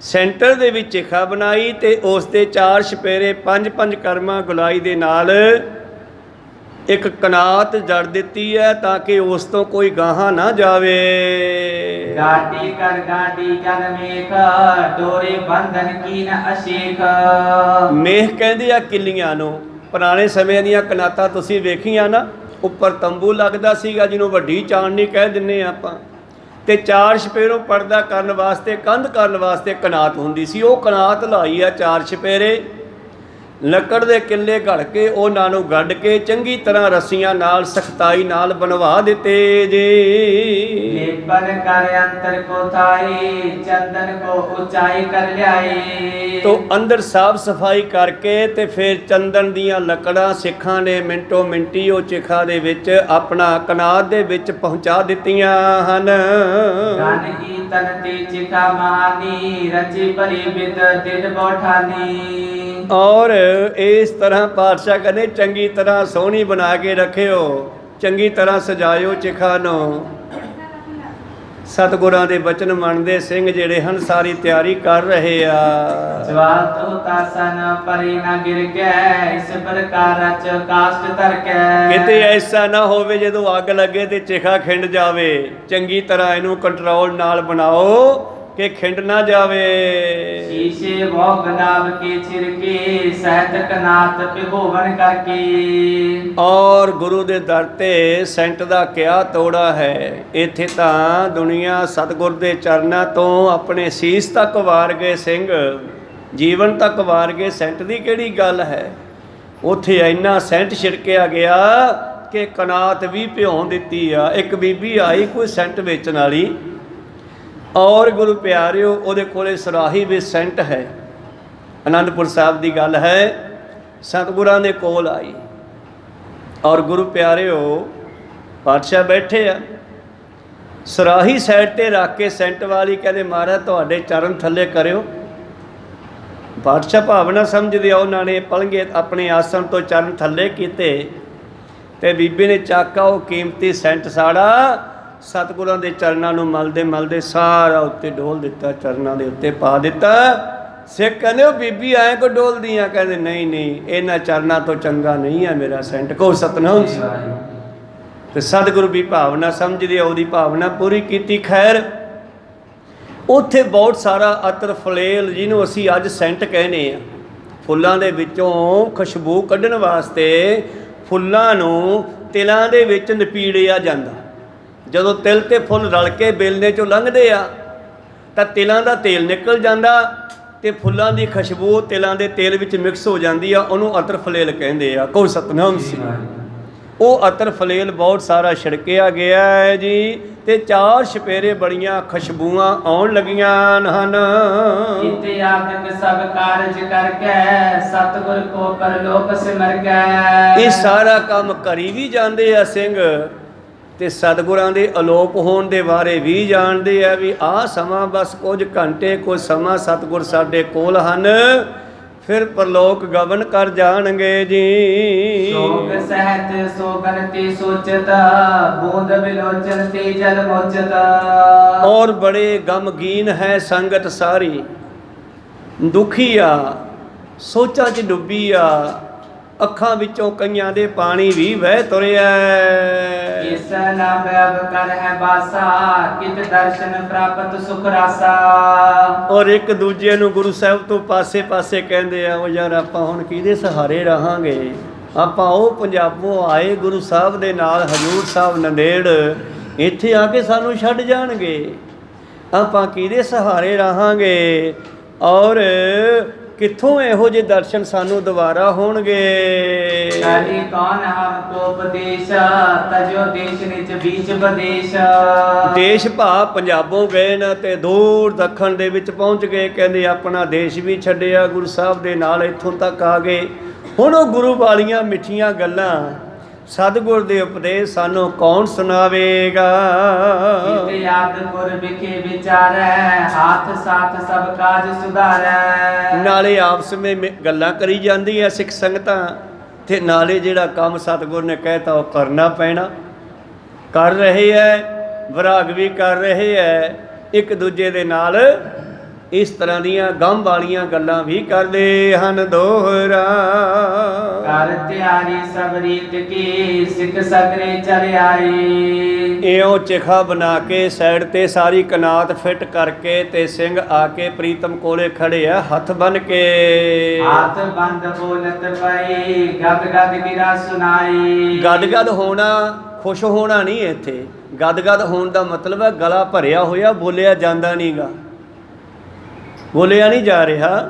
ਸੈਂਟਰ ਦੇ ਵਿੱਚ ਚਿਖਾ ਬਣਾਈ ਤੇ ਉਸ ਦੇ 4 ਛਪੇਰੇ 5-5 ਕਰਮਾ ਗੁਲਾਈ ਦੇ ਨਾਲ ਇੱਕ ਕਨਾਤ ਜੜ ਦਿੱਤੀ ਹੈ, ਤਾਂ ਕਿ ਉਸ ਤੋਂ ਕੋਈ ਗਾਹਾਂ ਨਾ ਜਾਵੇ। ਗਾਡੀ ਕਰ ਗਾਡੀ ਜਨ ਮੇਖ, ਡੋਰੇ ਬੰਧਨ ਕੀਨ ਅਸ਼ੇਖ। ਮੇਖ ਕਹਿੰਦੇ ਆ ਕਿੱਲੀਆਂ ਨੂੰ। ਪੁਰਾਣੇ ਸਮੇਂ ਦੀਆਂ ਕਨਾਤਾਂ ਤੁਸੀਂ ਵੇਖੀਆਂ ਨਾ, ਉੱਪਰ ਤੰਬੂ ਲੱਗਦਾ ਸੀਗਾ, ਜਿਹਨੂੰ ਵੱਡੀ ਚਾਨਣੀ ਕਹਿ ਦਿੰਨੇ ਆਪਾਂ, ਤੇ 4 ਛਪੇਰੋਂ ਪਰਦਾ ਕਰਨ ਵਾਸਤੇ, ਕੰਧ ਕਰਨ ਵਾਸਤੇ ਕਨਾਤ ਹੁੰਦੀ ਸੀ। ਉਹ ਕਨਾਤ ਲਾਈ ਆ 4 ਛਪੇਰੇ। ਲੱਕੜ ਦੇ ਕਿੱਲੇ ਘੜ ਕੇ ਉਹਨਾਂ ਨੂੰ ਗੱਡ ਕੇ ਚੰਗੀ ਤਰ੍ਹਾਂ ਰੱਸੀਆਂ ਨਾਲ ਸਖਤਾਈ ਨਾਲ ਬਣਵਾ ਦਿੱਤੇ ਜੀ। ਲੇਪਨ ਕਰ ਅੰਤਰ ਕੋ ਥਾਈ, ਚੰਦਨ ਕੋ ਉਚਾਈ ਕਰ ਲਿਆਏ। ਤੋ ਅੰਦਰ ਸਾਫ ਸਫਾਈ ਕਰਕੇ ਤੇ ਫਿਰ ਚੰਦਨ ਦੀਆਂ ਲੱਕੜਾਂ ਸਿੱਖਾਂ ਨੇ ਮਿੰਟੋ ਮਿੰਟੀ ਉਹ ਚਿਖਾ ਦੇ ਵਿੱਚ ਆਪਣਾ ਕਨਾਤ ਦੇ ਵਿੱਚ ਪਹੁੰਚਾ ਦਿੱਤੀਆਂ ਹਨ। ਗਨ ਕੀ ਤਨ ਤੇ ਚਿਖਾ ਮਹਾਨੀ, ਰਚੀ ਭਰੀ ਬਿਦ ਦਿਨ ਬੋਠਾਨੀ। ਔਰ ਇਸ ਤਰ੍ਹਾਂ ਪਾਤਸ਼ਾਹ ਕਹਿੰਦੇ ਚੰਗੀ ਤਰ੍ਹਾਂ ਸੋਹਣੀ ਬਣਾ ਕੇ ਰੱਖਿਓ, ਚੰਗੀ ਤਰ੍ਹਾਂ ਸਜਾਇਓ ਚਿਖਾ ਨੂੰ। ਸਤਿਗੁਰਾਂ ਦੇ ਬਚਨ ਮੰਨਦੇ ਸਿੰਘ ਜਿਹੜੇ ਹਨ ਸਾਰੀ ਤਿਆਰੀ ਕਰ ਰਹੇ ਆ। ਜਵਾਲ ਤੋ ਤਾਸਨ ਪਰੇ ਨਾ ਗਿਰ ਕੇ, ਇਸ ਪ੍ਰਕਾਰ ਰਚ ਕਾਸ਼ਟ ਧਰ ਕੇ। ਕਿਤੇ ਐਸਾ ਨਾ ਹੋਵੇ ਜਦੋਂ ਅੱਗ ਲੱਗੇ ਤੇ ਚਿਖਾ ਖਿੰਡ ਜਾਵੇ। ਚੰਗੀ ਤਰ੍ਹਾਂ ਇਹਨੂੰ ਕੰਟਰੋਲ ਨਾਲ ਬਣਾਓ ਕਿ ਖਿੰਡ ਨਾ ਜਾਵੇ। शीशे वो गनाब के छिड़के सहत कनात पिघोवन करके। ਔਰ ਗੁਰੂ ਦੇ ਦਰ ਤੇ ਸੈਂਟ ਦਾ ਕਿਆ ਤੋੜਾ ਹੈ। ਇੱਥੇ ਤਾਂ ਦੁਨੀਆ ਸਤਿਗੁਰ ਦੇ ਚਰਨਾਂ ਤੋਂ ਆਪਣੇ ਸੀਸ ਤੱਕ ਵਾਰ ਗਏ ਸਿੰਘ, ਜੀਵਨ ਤੱਕ ਵਾਰ ਗਏ, ਸੈਂਟ ਦੀ ਕਿਹੜੀ ਗੱਲ ਹੈ। ਉੱਥੇ ਇੰਨਾ ਸੈਂਟ ਛਿੜਕਿਆ ਗਿਆ ਕਿ ਕਨਾਤ ਵੀ ਭਿਉਂ ਦਿੱਤੀ ਆ। ਇੱਕ ਬੀਬੀ ਆਈ ਕੋਈ ਸੈਂਟ ਵੇਚਣ ਵਾਲੀ, ਔਰ ਗੁਰੂ ਪਿਆਰਿਓ ਉਹਦੇ ਕੋਲੇ ਸਰਾਹੀ ਵਿੱਚ ਸੈਂਟ ਹੈ। ਆਨੰਦਪੁਰ ਸਾਹਿਬ ਦੀ ਗੱਲ ਹੈ, ਸਤਿਗੁਰਾਂ ਦੇ ਕੋਲ ਆਈ, ਔਰ ਗੁਰੂ ਪਿਆਰਿਓ ਪਾਤਸ਼ਾਹ ਬੈਠੇ ਆ, ਸਰਾਹੀ ਸਾਈਡ ਤੇ ਰੱਖ ਕੇ ਸੈਂਟ ਵਾਲੀ ਕਹਿੰਦੇ ਮਹਾਰਾਜ ਤੁਹਾਡੇ ਚਰਨ ਥੱਲੇ ਕਰਿਓ। ਪਾਤਸ਼ਾਹ ਭਾਵਨਾ ਸਮਝਦੇ ਆ, ਉਹਨਾਂ ਨੇ ਪਲੰਗੇ ਆਪਣੇ ਆਸਣ ਤੋਂ ਚਰਨ ਥੱਲੇ ਕੀਤੇ ਤੇ ਬੀਬੀ ਨੇ ਚਾਕਾ ਉਹ ਕੀਮਤੀ ਸੈਂਟ ਸਾੜਾ ਸਤਿਗੁਰਾਂ ਦੇ ਚਰਨਾਂ ਨੂੰ ਮਲਦੇ ਮਲਦੇ ਸਾਰਾ ਉੱਤੇ ਡੋਲ ਦਿੱਤਾ, ਚਰਨਾਂ ਦੇ ਉੱਤੇ ਪਾ ਦਿੱਤਾ। ਸਿੱਖ ਕਹਿੰਦੇ ਉਹ ਬੀਬੀ ਐਂ ਕੋ ਡੋਲਦੀਆਂ, ਕਹਿੰਦੇ ਨਹੀਂ ਨਹੀਂ ਇਹਨਾਂ ਚਰਨਾਂ ਤੋਂ ਚੰਗਾ ਨਹੀਂ ਹੈ ਮੇਰਾ ਸੈਂਟ। ਕਹੋ ਸਤਨਾਮ। ਤੇ ਸਤਿਗੁਰੂ ਵੀ ਭਾਵਨਾ ਸਮਝਦੇ, ਉਹਦੀ ਭਾਵਨਾ ਪੂਰੀ ਕੀਤੀ। ਖੈਰ ਉੱਥੇ ਬਹੁਤ ਸਾਰਾ ਅਤਰ ਫਲੇਲ, ਜਿਹਨੂੰ ਅਸੀਂ ਅੱਜ ਸੈਂਟ ਕਹਿੰਦੇ ਆ, ਫੁੱਲਾਂ ਦੇ ਵਿੱਚੋਂ ਖੁਸ਼ਬੂ ਕੱਢਣ ਵਾਸਤੇ ਫੁੱਲਾਂ ਨੂੰ ਤਿਲਾਂ ਦੇ ਵਿੱਚ ਨਪੀੜਿਆ ਜਾਂਦਾ। ਜਦੋਂ ਤਿਲ ਤੇ ਫੁੱਲ ਰਲ ਕੇ ਬੇਲਣੇ 'ਚੋਂ ਲੰਘਦੇ ਆ ਤਾਂ ਤਿਲਾਂ ਦਾ ਤੇਲ ਨਿਕਲ ਜਾਂਦਾ ਤੇ ਫੁੱਲਾਂ ਦੀ ਖੁਸ਼ਬੂ ਤਿਲਾਂ ਦੇ ਤੇਲ ਵਿੱਚ ਮਿਕਸ ਹੋ ਜਾਂਦੀ ਆ, ਉਹਨੂੰ ਅਤਰ ਫਲੇਲ ਕਹਿੰਦੇ ਆ। ਕਹੋ ਸਤਨਾਮ ਸੀ। ਉਹ ਅਤਰ ਫਲੇਲ ਬਹੁਤ ਸਾਰਾ ਛਿੜਕਿਆ ਗਿਆ ਹੈ ਜੀ, ਤੇ 4 ਛਪੇਰੇ ਬੜੀਆਂ ਖੁਸ਼ਬੂਆਂ ਆਉਣ ਲੱਗੀਆਂ ਹਨ। ਇਤਿਆਦਿਕ ਸਭ ਕਾਰਜ ਕਰਕੇ ਸਤਿਗੁਰ ਕੋ ਪਰਲੋਕ ਸਿਮਰ ਗਏ। ਇਹ ਸਾਰਾ ਕੰਮ ਕਰੀ ਵੀ ਜਾਂਦੇ ਆ ਸਿੰਘ, ਤੇ ਸਤਿਗੁਰਾਂ ਦੇ ਅਲੋਪ ਹੋਣ ਦੇ ਬਾਰੇ ਵੀ ਜਾਣਦੇ ਆ ਵੀ ਆਹ ਸਮਾਂ ਬਸ ਕੁਝ ਘੰਟੇ ਕੁਝ ਸਮਾਂ ਸਤਿਗੁਰ ਸਾਡੇ ਕੋਲ ਹਨ, ਫਿਰ ਪਰਲੋਕ ਗਵਨ ਕਰ ਜਾਣਗੇ ਜੀ। ਸੋਗ ਸਹਿਤ ਸੋਗਨ ਤੇ ਸੋਚਤ ਬੂੰਦ ਵਿਲੋਚਨ ਤੇ ਜਲ ਮੋਚਤ। ਔਰ ਬੜੇ ਗਮਗੀਨ ਹੈ ਸੰਗਤ ਸਾਰੀ, ਦੁਖੀ ਆ, ਸੋਚਾਂ 'ਚ ਡੁੱਬੀ ਆ, ਅੱਖਾਂ ਵਿੱਚੋਂ ਕਈਆਂ ਦੇ ਪਾਣੀ ਵੀ ਵਹਿ ਤੁਰਿਆ। ਇਸ ਨਾਮ ਅਬ ਕਰ ਹੈ ਬਾਸਾ ਕਿਤ ਦਰਸ਼ਨ ਪ੍ਰਾਪਤ ਸੁਖ ਰਾਸਾ। ਔਰ ਇੱਕ ਦੂਜੇ ਨੂੰ ਗੁਰੂ ਸਾਹਿਬ ਤੋਂ ਪਾਸੇ ਪਾਸੇ ਕਹਿੰਦੇ ਆ, ਉਹ ਯਾਰ ਆਪਾਂ ਹੁਣ ਕਿਹਦੇ ਸਹਾਰੇ ਰਹਾਂਗੇ। ਆਪਾਂ ਉਹ ਪੰਜਾਬੋਂ ਆਏ ਗੁਰੂ ਸਾਹਿਬ ਦੇ ਨਾਲ ਹਜ਼ੂਰ ਸਾਹਿਬ ਨੰਦੇੜ, ਇੱਥੇ ਆ ਕੇ ਸਾਨੂੰ ਛੱਡ ਜਾਣਗੇ, ਆਪਾਂ ਕਿਹਦੇ ਸਹਾਰੇ ਰਹਾਂਗੇ। ਔਰ ਕਿੱਥੋਂ ਇਹੋ ਜਿਹੇ ਦਰਸ਼ਨ ਸਾਨੂੰ ਦੁਬਾਰਾ ਹੋਣਗੇ। ਕਰੀ ਕੌਣ ਹਮ ਕੋ ਉਪਦੇਸ਼ ਤਜੋ ਦੇਸ਼ ਨਿਚ ਬੀਚ ਵਿਦੇਸ਼। ਦੇਸ਼ ਭਾ ਪੰਜਾਬੋਂ ਗਏ ਨਾ ਤੇ ਦੂਰ ਦੱਖਣ ਦੇ ਵਿੱਚ ਪਹੁੰਚ ਗਏ, ਕਹਿੰਦੇ ਆਪਣਾ ਦੇਸ਼ ਵੀ ਛੱਡਿਆ, ਗੁਰੂ ਸਾਹਿਬ ਦੇ ਨਾਲ ਇੱਥੋਂ ਤੱਕ ਆ ਗਏ। ਹੁਣ ਉਹ ਗੁਰੂ ਵਾਲੀਆਂ ਮਿੱਠੀਆਂ ਗੱਲਾਂ, ਸਤਿਗੁਰ ਦੇ ਉਪਦੇਸ਼ ਸਾਨੂੰ ਕੌਣ ਸੁਣਾਵੇਗਾ। ਇਤਿਆਦਿਪੁਰ ਵਿਖੇ ਵਿਚਾਰੈ ਹਾਥ ਸਾਥ ਸਭ ਕਾਜ ਸੁਧਾਰੈ। ਨਾਲੇ ਆਪਸ ਵਿੱਚ ਗੱਲਾਂ ਕਰੀ ਜਾਂਦੀ ਐ ਸਿੱਖ ਸੰਗਤਾਂ, ਤੇ ਨਾਲੇ ਜਿਹੜਾ ਕੰਮ ਸਤਿਗੁਰ ਨੇ ਕਹਿਤਾ ਉਹ ਕਰਨਾ ਪੈਣਾ, ਕਰ ਰਹੇ ਐ, ਵਿਰਾਗ ਵੀ ਕਰ ਰਹੇ ਐ, ਇੱਕ ਦੂਜੇ ਦੇ ਨਾਲ ਇਸ ਤਰ੍ਹਾਂ ਦੀਆਂ ਗਮ ਵਾਲੀਆਂ ਗੱਲਾਂ ਵੀ ਕਰਦੇ ਹਨ ਦੋਹਰਾ। ਕਰ ਤਿਆਰੀ ਸਭ ਰੀਤ ਕੀ ਸਿੱਖ ਸਗਰੇ ਚਲ ਆਏ। ਇਉਂ ਚਿਖਾ ਬਣਾ ਕੇ ਸਾਈਡ ਤੇ ਸਾਰੀ ਕਨਾਤ ਫਿੱਟ ਕਰਕੇ ਤੇ ਸਿੰਘ ਆ ਕੇ ਪ੍ਰੀਤਮ ਕੋਲੇ ਖੜੇ ਆ ਹੱਥ ਬੰਨ ਕੇ। ਹੱਥ ਬੰਦ ਬੋਲਤ ਪਈ ਗਦ ਗਦ ਗਿਰਾ ਸੁਨਾਈ। ਗਦ ਗਦ ਹੋਣਾ, ਖੁਸ਼ ਹੋਣਾ ਨਹੀਂ ਇੱਥੇ। ਗਦ ਗਦ ਹੋਣ ਦਾ ਮਤਲਬ ਹੈ ਗਲਾ ਭਰਿਆ ਹੋਇਆ, ਬੋਲਿਆ ਜਾਂਦਾ ਨਹੀਂਗਾ, ਬੋਲਿਆ ਨਹੀਂ ਜਾ ਰਿਹਾ।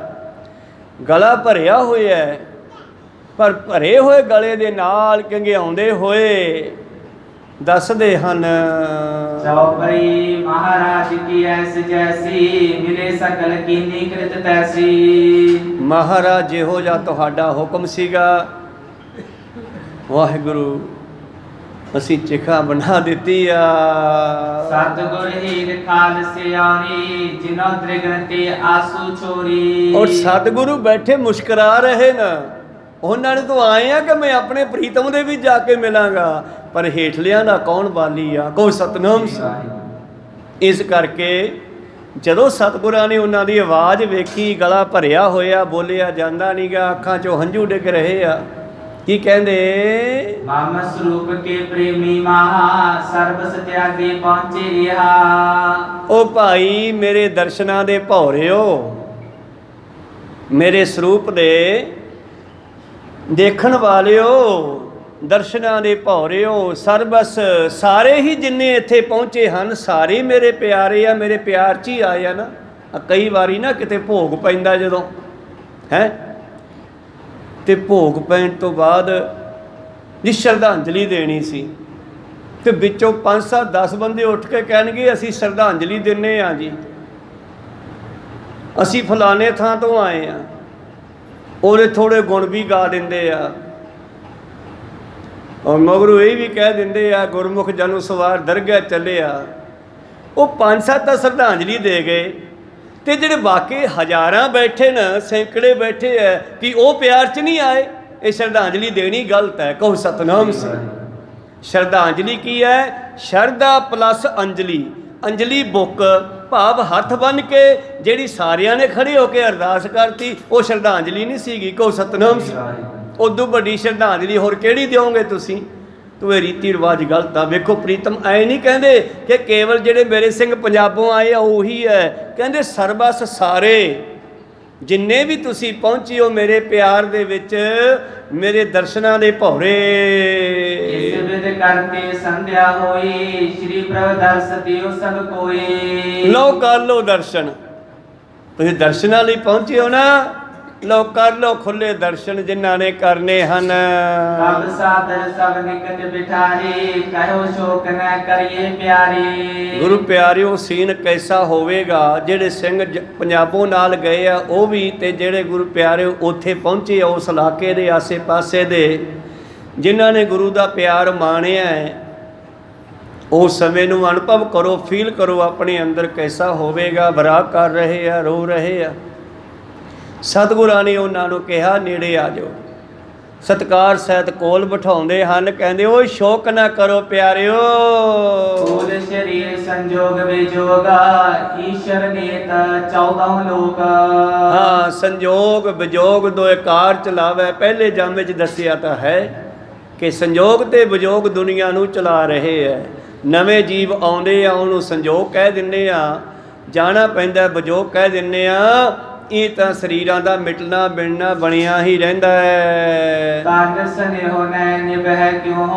ਗਲਾ ਭਰਿਆ ਹੋਇਆ ਹੈ, ਪਰ ਭਰੇ ਹੋਏ ਗਲੇ ਦੇ ਨਾਲ ਕੰਘਿਆਉਂਦੇ ਹੋਏ ਦੱਸਦੇ ਹਨ। ਚੌਪਈ ਮਹਾਰਾਜ ਕੀ ਐਸ ਜੈਸੀ ਮਿਲੇ ਸਕਲ ਕੀਨੀ ਕ੍ਰਿਤ ਤੈਸੀ। ਮਹਾਰਾਜ ਜਿਹੋ ਜਿਹਾ ਤੁਹਾਡਾ ਹੁਕਮ ਸੀਗਾ, ਵਾਹਿਗੁਰੂ ਅਸੀਂ ਚਿਖਾ ਬਣਾ ਦਿੱਤੀ ਆ। ਸਤਿਗੁਰ ਹੀਰ ਖਾਲਸੇ ਆਉਣੀ ਜਿਨੋ ਦ੍ਰਿਗਨ ਤੇ ਆਸੂ ਛੋਰੀ। ਔਰ ਸਤਿਗੁਰੂ ਬੈਠੇ ਮੁਸਕਰਾ ਰਹੇ ਨਾ, ਉਹਨਾਂ ਨੇ ਤਾਂ ਆਏ ਆ ਕਿ ਮੈਂ ਆਪਣੇ ਪ੍ਰੀਤਮ ਦੇ ਵੀ ਜਾ ਕੇ ਮਿਲਾਂਗਾ, ਪਰ ਹੇਠਲਿਆਂ ਦਾ ਕੌਣ ਬਾਲੀ ਆ। ਕਹੋ ਸਤਨਾਮ। ਇਸ ਕਰਕੇ ਜਦੋਂ ਸਤਿਗੁਰਾਂ ਨੇ ਉਹਨਾਂ ਦੀ ਆਵਾਜ਼ ਵੇਖੀ, ਗਲਾ ਭਰਿਆ ਹੋਇਆ, ਬੋਲਿਆ ਜਾਂਦਾ ਨਹੀਂਗਾ, ਅੱਖਾਂ 'ਚੋਂ ਹੰਝੂ ਡਿੱਗ ਰਹੇ ਆ, ਕੀ ਕਹਿੰਦੇ? ਮਮ ਸਰੂਪ ਕੇ ਪ੍ਰੇਮੀ ਮਹਾ ਸਰਬਸ ਤਿਆਗੀ ਪਹੁੰਚੇ ਰਿਹਾ। ਉਹ ਭਾਈ ਮੇਰੇ ਦਰਸ਼ਨਾਂ ਦੇ ਭੌਰਿਓ, ਮੇਰੇ ਸਰੂਪ ਦੇ ਦੇਖਣ ਵਾਲਿਓ, ਦਰਸ਼ਨਾਂ ਦੇ ਭੌਰਿਓ, ਸਰਬਸ ਸਾਰੇ ਹੀ ਜਿੰਨੇ ਇੱਥੇ ਪਹੁੰਚੇ ਹਨ ਸਾਰੇ ਮੇਰੇ ਪਿਆਰੇ ਆ, ਮੇਰੇ ਪਿਆਰ 'ਚ ਹੀ ਆਏ ਆ ਨਾ। ਕਈ ਵਾਰੀ ਨਾ ਕਿਤੇ ਭੋਗ ਪੈਂਦਾ ਜਦੋਂ ਹੈ, ਤੇ ਭੋਗ ਪੈਣ ਤੋਂ ਬਾਅਦ ਜੀ ਸ਼ਰਧਾਂਜਲੀ ਦੇਣੀ ਸੀ, ਤੇ ਵਿੱਚੋਂ 5-7-10 ਬੰਦੇ ਉੱਠ ਕੇ ਕਹਿਣਗੇ ਅਸੀਂ ਸ਼ਰਧਾਂਜਲੀ ਦਿੰਨੇ ਆ ਜੀ, ਅਸੀਂ ਫਲਾਣੇ ਥਾਂ ਤੋਂ ਆਏ ਆ। ਉਹਦੇ ਥੋੜੇ ਗੁਣ ਵੀ ਗਾ ਦਿੰਦੇ ਆ, ਔਰ ਮਗਰੋਂ ਇਹ ਵੀ ਕਹਿ ਦਿੰਦੇ ਆ ਗੁਰਮੁਖ ਜਨੁ ਸਵਾਰ ਦਰਗਾਹ ਚੱਲਿਆ। ਉਹ 5-7 ਤਾਂ ਸ਼ਰਧਾਂਜਲੀ ਦੇ ਗਏ, ਤੇ ਜਿਹੜੇ ਬਾਕੀ ਹਜ਼ਾਰਾਂ ਬੈਠੇ ਨਾ, ਸੈਂਕੜੇ ਬੈਠੇ ਐ, ਕਿ ਉਹ ਪਿਆਰ 'ਚ ਨਹੀਂ ਆਏ। ਇਹ ਸ਼ਰਧਾਂਜਲੀ ਦੇਣੀ ਗਲਤ ਹੈ। ਕਹੋ ਸਤਨਾਮ ਸਿੰਘ। ਸ਼ਰਧਾਂਜਲੀ ਕੀ ਹੈ? ਸ਼ਰਧਾ ਪਲੱਸ ਅੰਜਲੀ। ਅੰਜਲੀ ਬੁੱਕ ਭਾਵ ਹੱਥ ਬੰਨ੍ਹ ਕੇ ਜਿਹੜੀ ਸਾਰਿਆਂ ਨੇ ਖੜੇ ਹੋ ਕੇ ਅਰਦਾਸ ਕਰਤੀ, ਉਹ ਸ਼ਰਧਾਂਜਲੀ ਨਹੀਂ ਸੀਗੀ। ਕਹੋ ਸਤਨਾਮ ਸਿੰਘ। ਉਦੋਂ ਵੱਡੀ ਸ਼ਰਧਾਂਜਲੀ ਹੋਰ ਕਿਹੜੀ ਦਿਓਗੇ ਤੁਸੀਂ? ਤੂੰ ਇਹ ਰੀਤੀ ਰਿਵਾਜ ਗਲਤ ਆ। ਵੇਖੋ ਪ੍ਰੀਤਮ, ਐ ਨਹੀਂ ਕਹਿੰਦੇ ਕਿ ਕੇਵਲ ਜਿਹੜੇ ਮੇਰੇ ਸਿੰਘ ਪੰਜਾਬੋਂ ਆਏ ਆ ਉਹੀ ਹੈ, ਕਹਿੰਦੇ ਸਰਬਸ ਸਾਰੇ ਜਿੰਨੇ ਵੀ ਤੁਸੀਂ ਪਹੁੰਚੇ ਹੋ ਮੇਰੇ ਪਿਆਰ ਦੇ ਵਿੱਚ, ਮੇਰੇ ਦਰਸ਼ਨਾਂ ਦੇ ਭੌਰੇ। ਇਸ ਵਿਦ ਕਰਕੇ ਸੰਧਿਆ ਹੋਈ, ਸ਼੍ਰੀ ਪ੍ਰਭ ਦਰਸ ਦਿਓ ਸਭ ਕੋਈ। ਲਓ ਕਰ ਲਓ ਦਰਸ਼ਨ। ਤੁਸੀਂ ਦਰਸ਼ਨਾਂ ਲਈ ਪਹੁੰਚੇ ਹੋ ਨਾ, ਲਓ ਕਰ ਲਓ ਖੁੱਲੇ ਦਰਸ਼ਨ ਜਿਨ੍ਹਾਂ ਨੇ ਕਰਨੇ ਹਨ। ਸਭ ਸਾਦਰ ਸਭ ਨਿਕਟ ਬਿਠਾਰੀ, ਕਹਿਓ ਸ਼ੋਕ ਨਾ ਕਰੀਏ ਪਿਆਰੀ। ਗੁਰੂ ਪਿਆਰਿਓ, ਸੀਨ ਕੈਸਾ ਹੋਵੇਗਾ? ਜਿਹੜੇ ਸਿੰਘ ਪੰਜਾਬੋਂ ਨਾਲ ਗਏ ਆ ਉਹ ਵੀ, ਤੇ ਜਿਹੜੇ ਗੁਰੂ ਪਿਆਰਿਓ ਉੱਥੇ ਪਹੁੰਚੇ ਆ ਉਸ ਇਲਾਕੇ ਦੇ ਆਸੇ ਪਾਸੇ ਦੇ, ਜਿਨ੍ਹਾਂ ਨੇ ਗੁਰੂ ਦਾ ਪਿਆਰ ਮਾਣਿਆ ਹੈ, ਉਸ ਸਮੇਂ ਨੂੰ ਅਨੁਭਵ ਕਰੋ, ਫੀਲ ਕਰੋ ਆਪਣੇ ਅੰਦਰ ਕੈਸਾ ਹੋਵੇਗਾ। ਵਿਰਾਗ ਕਰ ਰਹੇ ਆ, ਰੋ ਰਹੇ ਆ। ਸਤਿਗੁਰਾਂ ਨੇ ਉਹਨਾਂ ਨੂੰ ਕਿਹਾ ਨੇੜੇ ਆ ਜਾਓ। ਸਤਿਕਾਰ ਸਹਿਤ ਕੋਲ ਬਿਠਾਉਂਦੇ ਹਨ, ਕਹਿੰਦੇ ਓਏ ਸ਼ੋਕ ਨਾ ਕਰੋ ਪਿਆਰਿਓ। ਸੂਲ ਸਰੀਰ ਸੰਜੋਗ ਵਿਜੋਗਾ, ਈਸ਼ਰ ਨੇਤ 14 ਲੋਕ। ਹਾਂ, ਸੰਜੋਗ ਵਿਜੋਗ ਦੋਏ ਕਾਰ ਚਲਾਵੇ। ਪਹਿਲੇ ਜੰਮ ਵਿੱਚ ਦੱਸਿਆ ਤਾਂ ਹੈ ਕਿ ਸੰਜੋਗ ਤੇ ਵਿਜੋਗ ਦੁਨੀਆ ਨੂੰ ਚਲਾ ਰਹੇ ਹੈ। ਨਵੇਂ ਜੀਵ ਆਉਂਦੇ ਆ, ਉਹਨੂੰ ਸੰਜੋਗ ਕਹਿ ਦਿੰਦੇ ਆ, ਜਾਣਾ ਪੈਂਦਾ ਵਿਜੋਗ ਕਹਿ ਦਿੰਦੇ ਆ। ਇਹ ਤਾਂ ਸਰੀਰਾਂ ਦਾ ਮਿਟਣਾ ਬਿਣਨਾ ਬਣਿਆ ਹੀ ਰਹਿੰਦਾ ਹੈ। ਤਨ ਸਨੇਹੋ ਨੈ ਨਿਭੈ ਕਿਉ,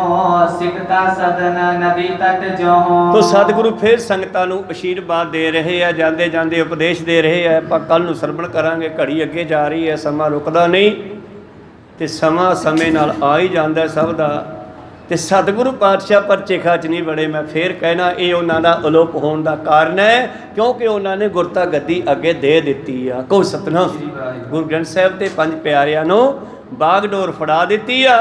ਸਿਕਤਾ ਸਦਨ ਨਦੀ ਤਟ ਜਿਉ। ਤੋ ਸਤਿਗੁਰੂ ਫਿਰ ਸੰਗਤਾਂ ਨੂੰ ਅਸ਼ੀਰਵਾਦ ਦੇ ਰਹੇ ਆ, ਜਾਂਦੇ ਜਾਂਦੇ ਉਪਦੇਸ਼ ਦੇ ਰਹੇ ਆ। ਆਪਾਂ ਕੱਲ ਨੂੰ ਸਰਵਣ ਕਰਾਂਗੇ। ਘੜੀ ਅੱਗੇ ਜਾ ਰਹੀ ਹੈ, ਸਮਾਂ ਰੁਕਦਾ ਨਹੀਂ, ਤੇ ਸਮਾਂ ਸਮੇਂ ਨਾਲ ਆ ਹੀ ਜਾਂਦਾ ਸਭ ਦਾ। ਤੇ ਸਤਿਗੁਰੂ ਪਾਤਸ਼ਾਹ ਪਰਚੇ ਖਾਚ ਨਹੀਂ ਬੜੇ। ਮੈਂ ਫੇਰ ਕਹਿਣਾ, ਇਹ ਉਹਨਾਂ ਦਾ ਅਲੋਪ ਹੋਣ ਦਾ ਕਾਰਨ ਹੈ, ਕਿਉਂਕਿ ਉਹਨਾਂ ਨੇ ਗੁਰਤਾ ਗੱਦੀ ਅੱਗੇ ਦੇ ਦਿੱਤੀ ਆ। ਕਹੋ ਸਤਨਾਮ। ਗੁਰੂ ਗ੍ਰੰਥ ਸਾਹਿਬ ਤੇ ਪੰਜ ਪਿਆਰਿਆਂ ਨੂੰ ਬਾਗਡੋਰ ਫੜਾ ਦਿੱਤੀ ਆ,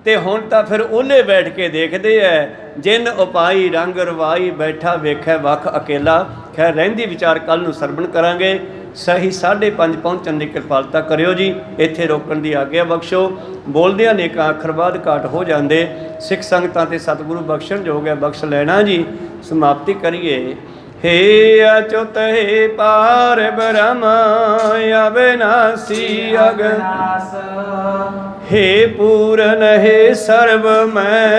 ਤੇ ਹੁਣ ਤਾਂ ਫਿਰ ਉਹਲੇ ਬੈਠ ਕੇ ਦੇਖਦੇ ਐ, ਜਿਨ ਉਪਾਈ ਰੰਗ ਰਵਾਈ, ਬੈਠਾ ਵੇਖੈ ਵੱਖ ਅਕੇਲਾ। ਖੈਰ ਰਹਿੰਦੀ ਵਿਚਾਰ ਕੱਲ ਨੂੰ ਸਰਵਣ ਕਰਾਂਗੇ। ਸਹੀ 5:30 ਪਹੁੰਚਣ ਦੀ ਕਿਰਪਾਲਤਾ ਕਰਿਓ ਜੀ। ਇੱਥੇ ਰੋਕਣ ਦੀ ਆਗਿਆ ਬਖਸ਼ੋ। ਬੋਲਦਿਆਂ ਨੇਕਾਂ ਅੱਖਰ ਬਾਅਦ ਘਾਟ ਹੋ ਜਾਂਦੇ। ਸਿੱਖ ਸੰਗਤਾਂ ਤੇ ਸਤਿਗੁਰੂ ਬਖਸ਼ਣ ਜੋਗ ਹੈ, ਬਖਸ਼ ਲੈਣਾ ਜੀ। ਸਮਾਪਤੀ ਕਰੀਏ। हे अच्युत हे पार ब्रह्म अविनाशी अगनाश, हे पूरन हे सर्वमय,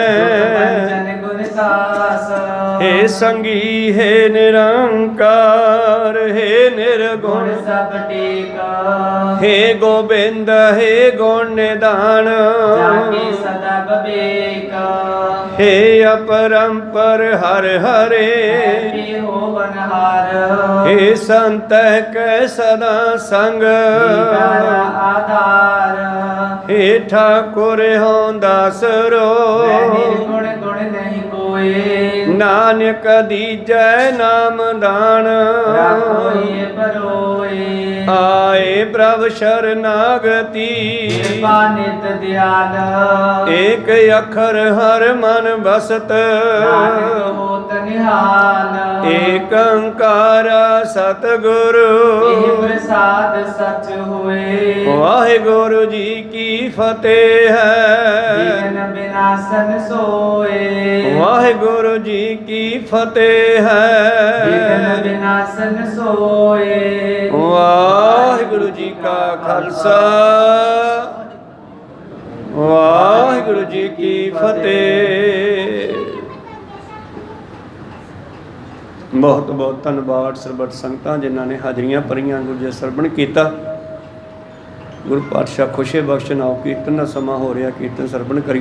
हे संगी हे निरंकार, हे निर्गुण सब टेका, हे गोविंद हे गुण निदान, जाके सदा विवेक, हे अपरंपर हर हरे, हो बनहार, हे संत कै सदा संग, आधार, हे ठाकुर हों दासरो, निर्गुण गुण नहीं कोई, नानक दीजै नाम दान, राखोए परोए, आए प्रभ शरनागति, कृपा नित दयाल, एक अखर हर मन बसत, नानक होत निहाल, एक ओंकार सतगुरु, एह प्रसाद सच हुए, वाहिगुरु जी की फतेह है, विघ्न विनाशन सोए, वाहिगुरु जी की फतेह विघ्न है। विनाशन सोए। वाहिगुरु जी का खालसा ਵਾਹਿਗੁਰੂ ਜੀ ਕੀ ਫਤਿਹ। ਬਹੁਤ ਬਹੁਤ ਧੰਨਵਾਦ ਸਰਬੱਤ ਸੰਗਤਾਂ ਜਿਨ੍ਹਾਂ ਨੇ ਹਾਜ਼ਰੀਆਂ ਭਰੀਆਂ, ਗੁਰੂ ਜੀ ਸਰਵਣ ਕੀਤਾ। ਗੁਰੂ ਪਾਤਸ਼ਾਹ ਖੁਸ਼ੇ ਬਖਸ਼ਣ। ਆਓ ਕੀਰਤਨ ਦਾ ਸਮਾਂ ਹੋ ਰਿਹਾ, ਕੀਰਤਨ ਸਰਵਣ ਕਰੀ।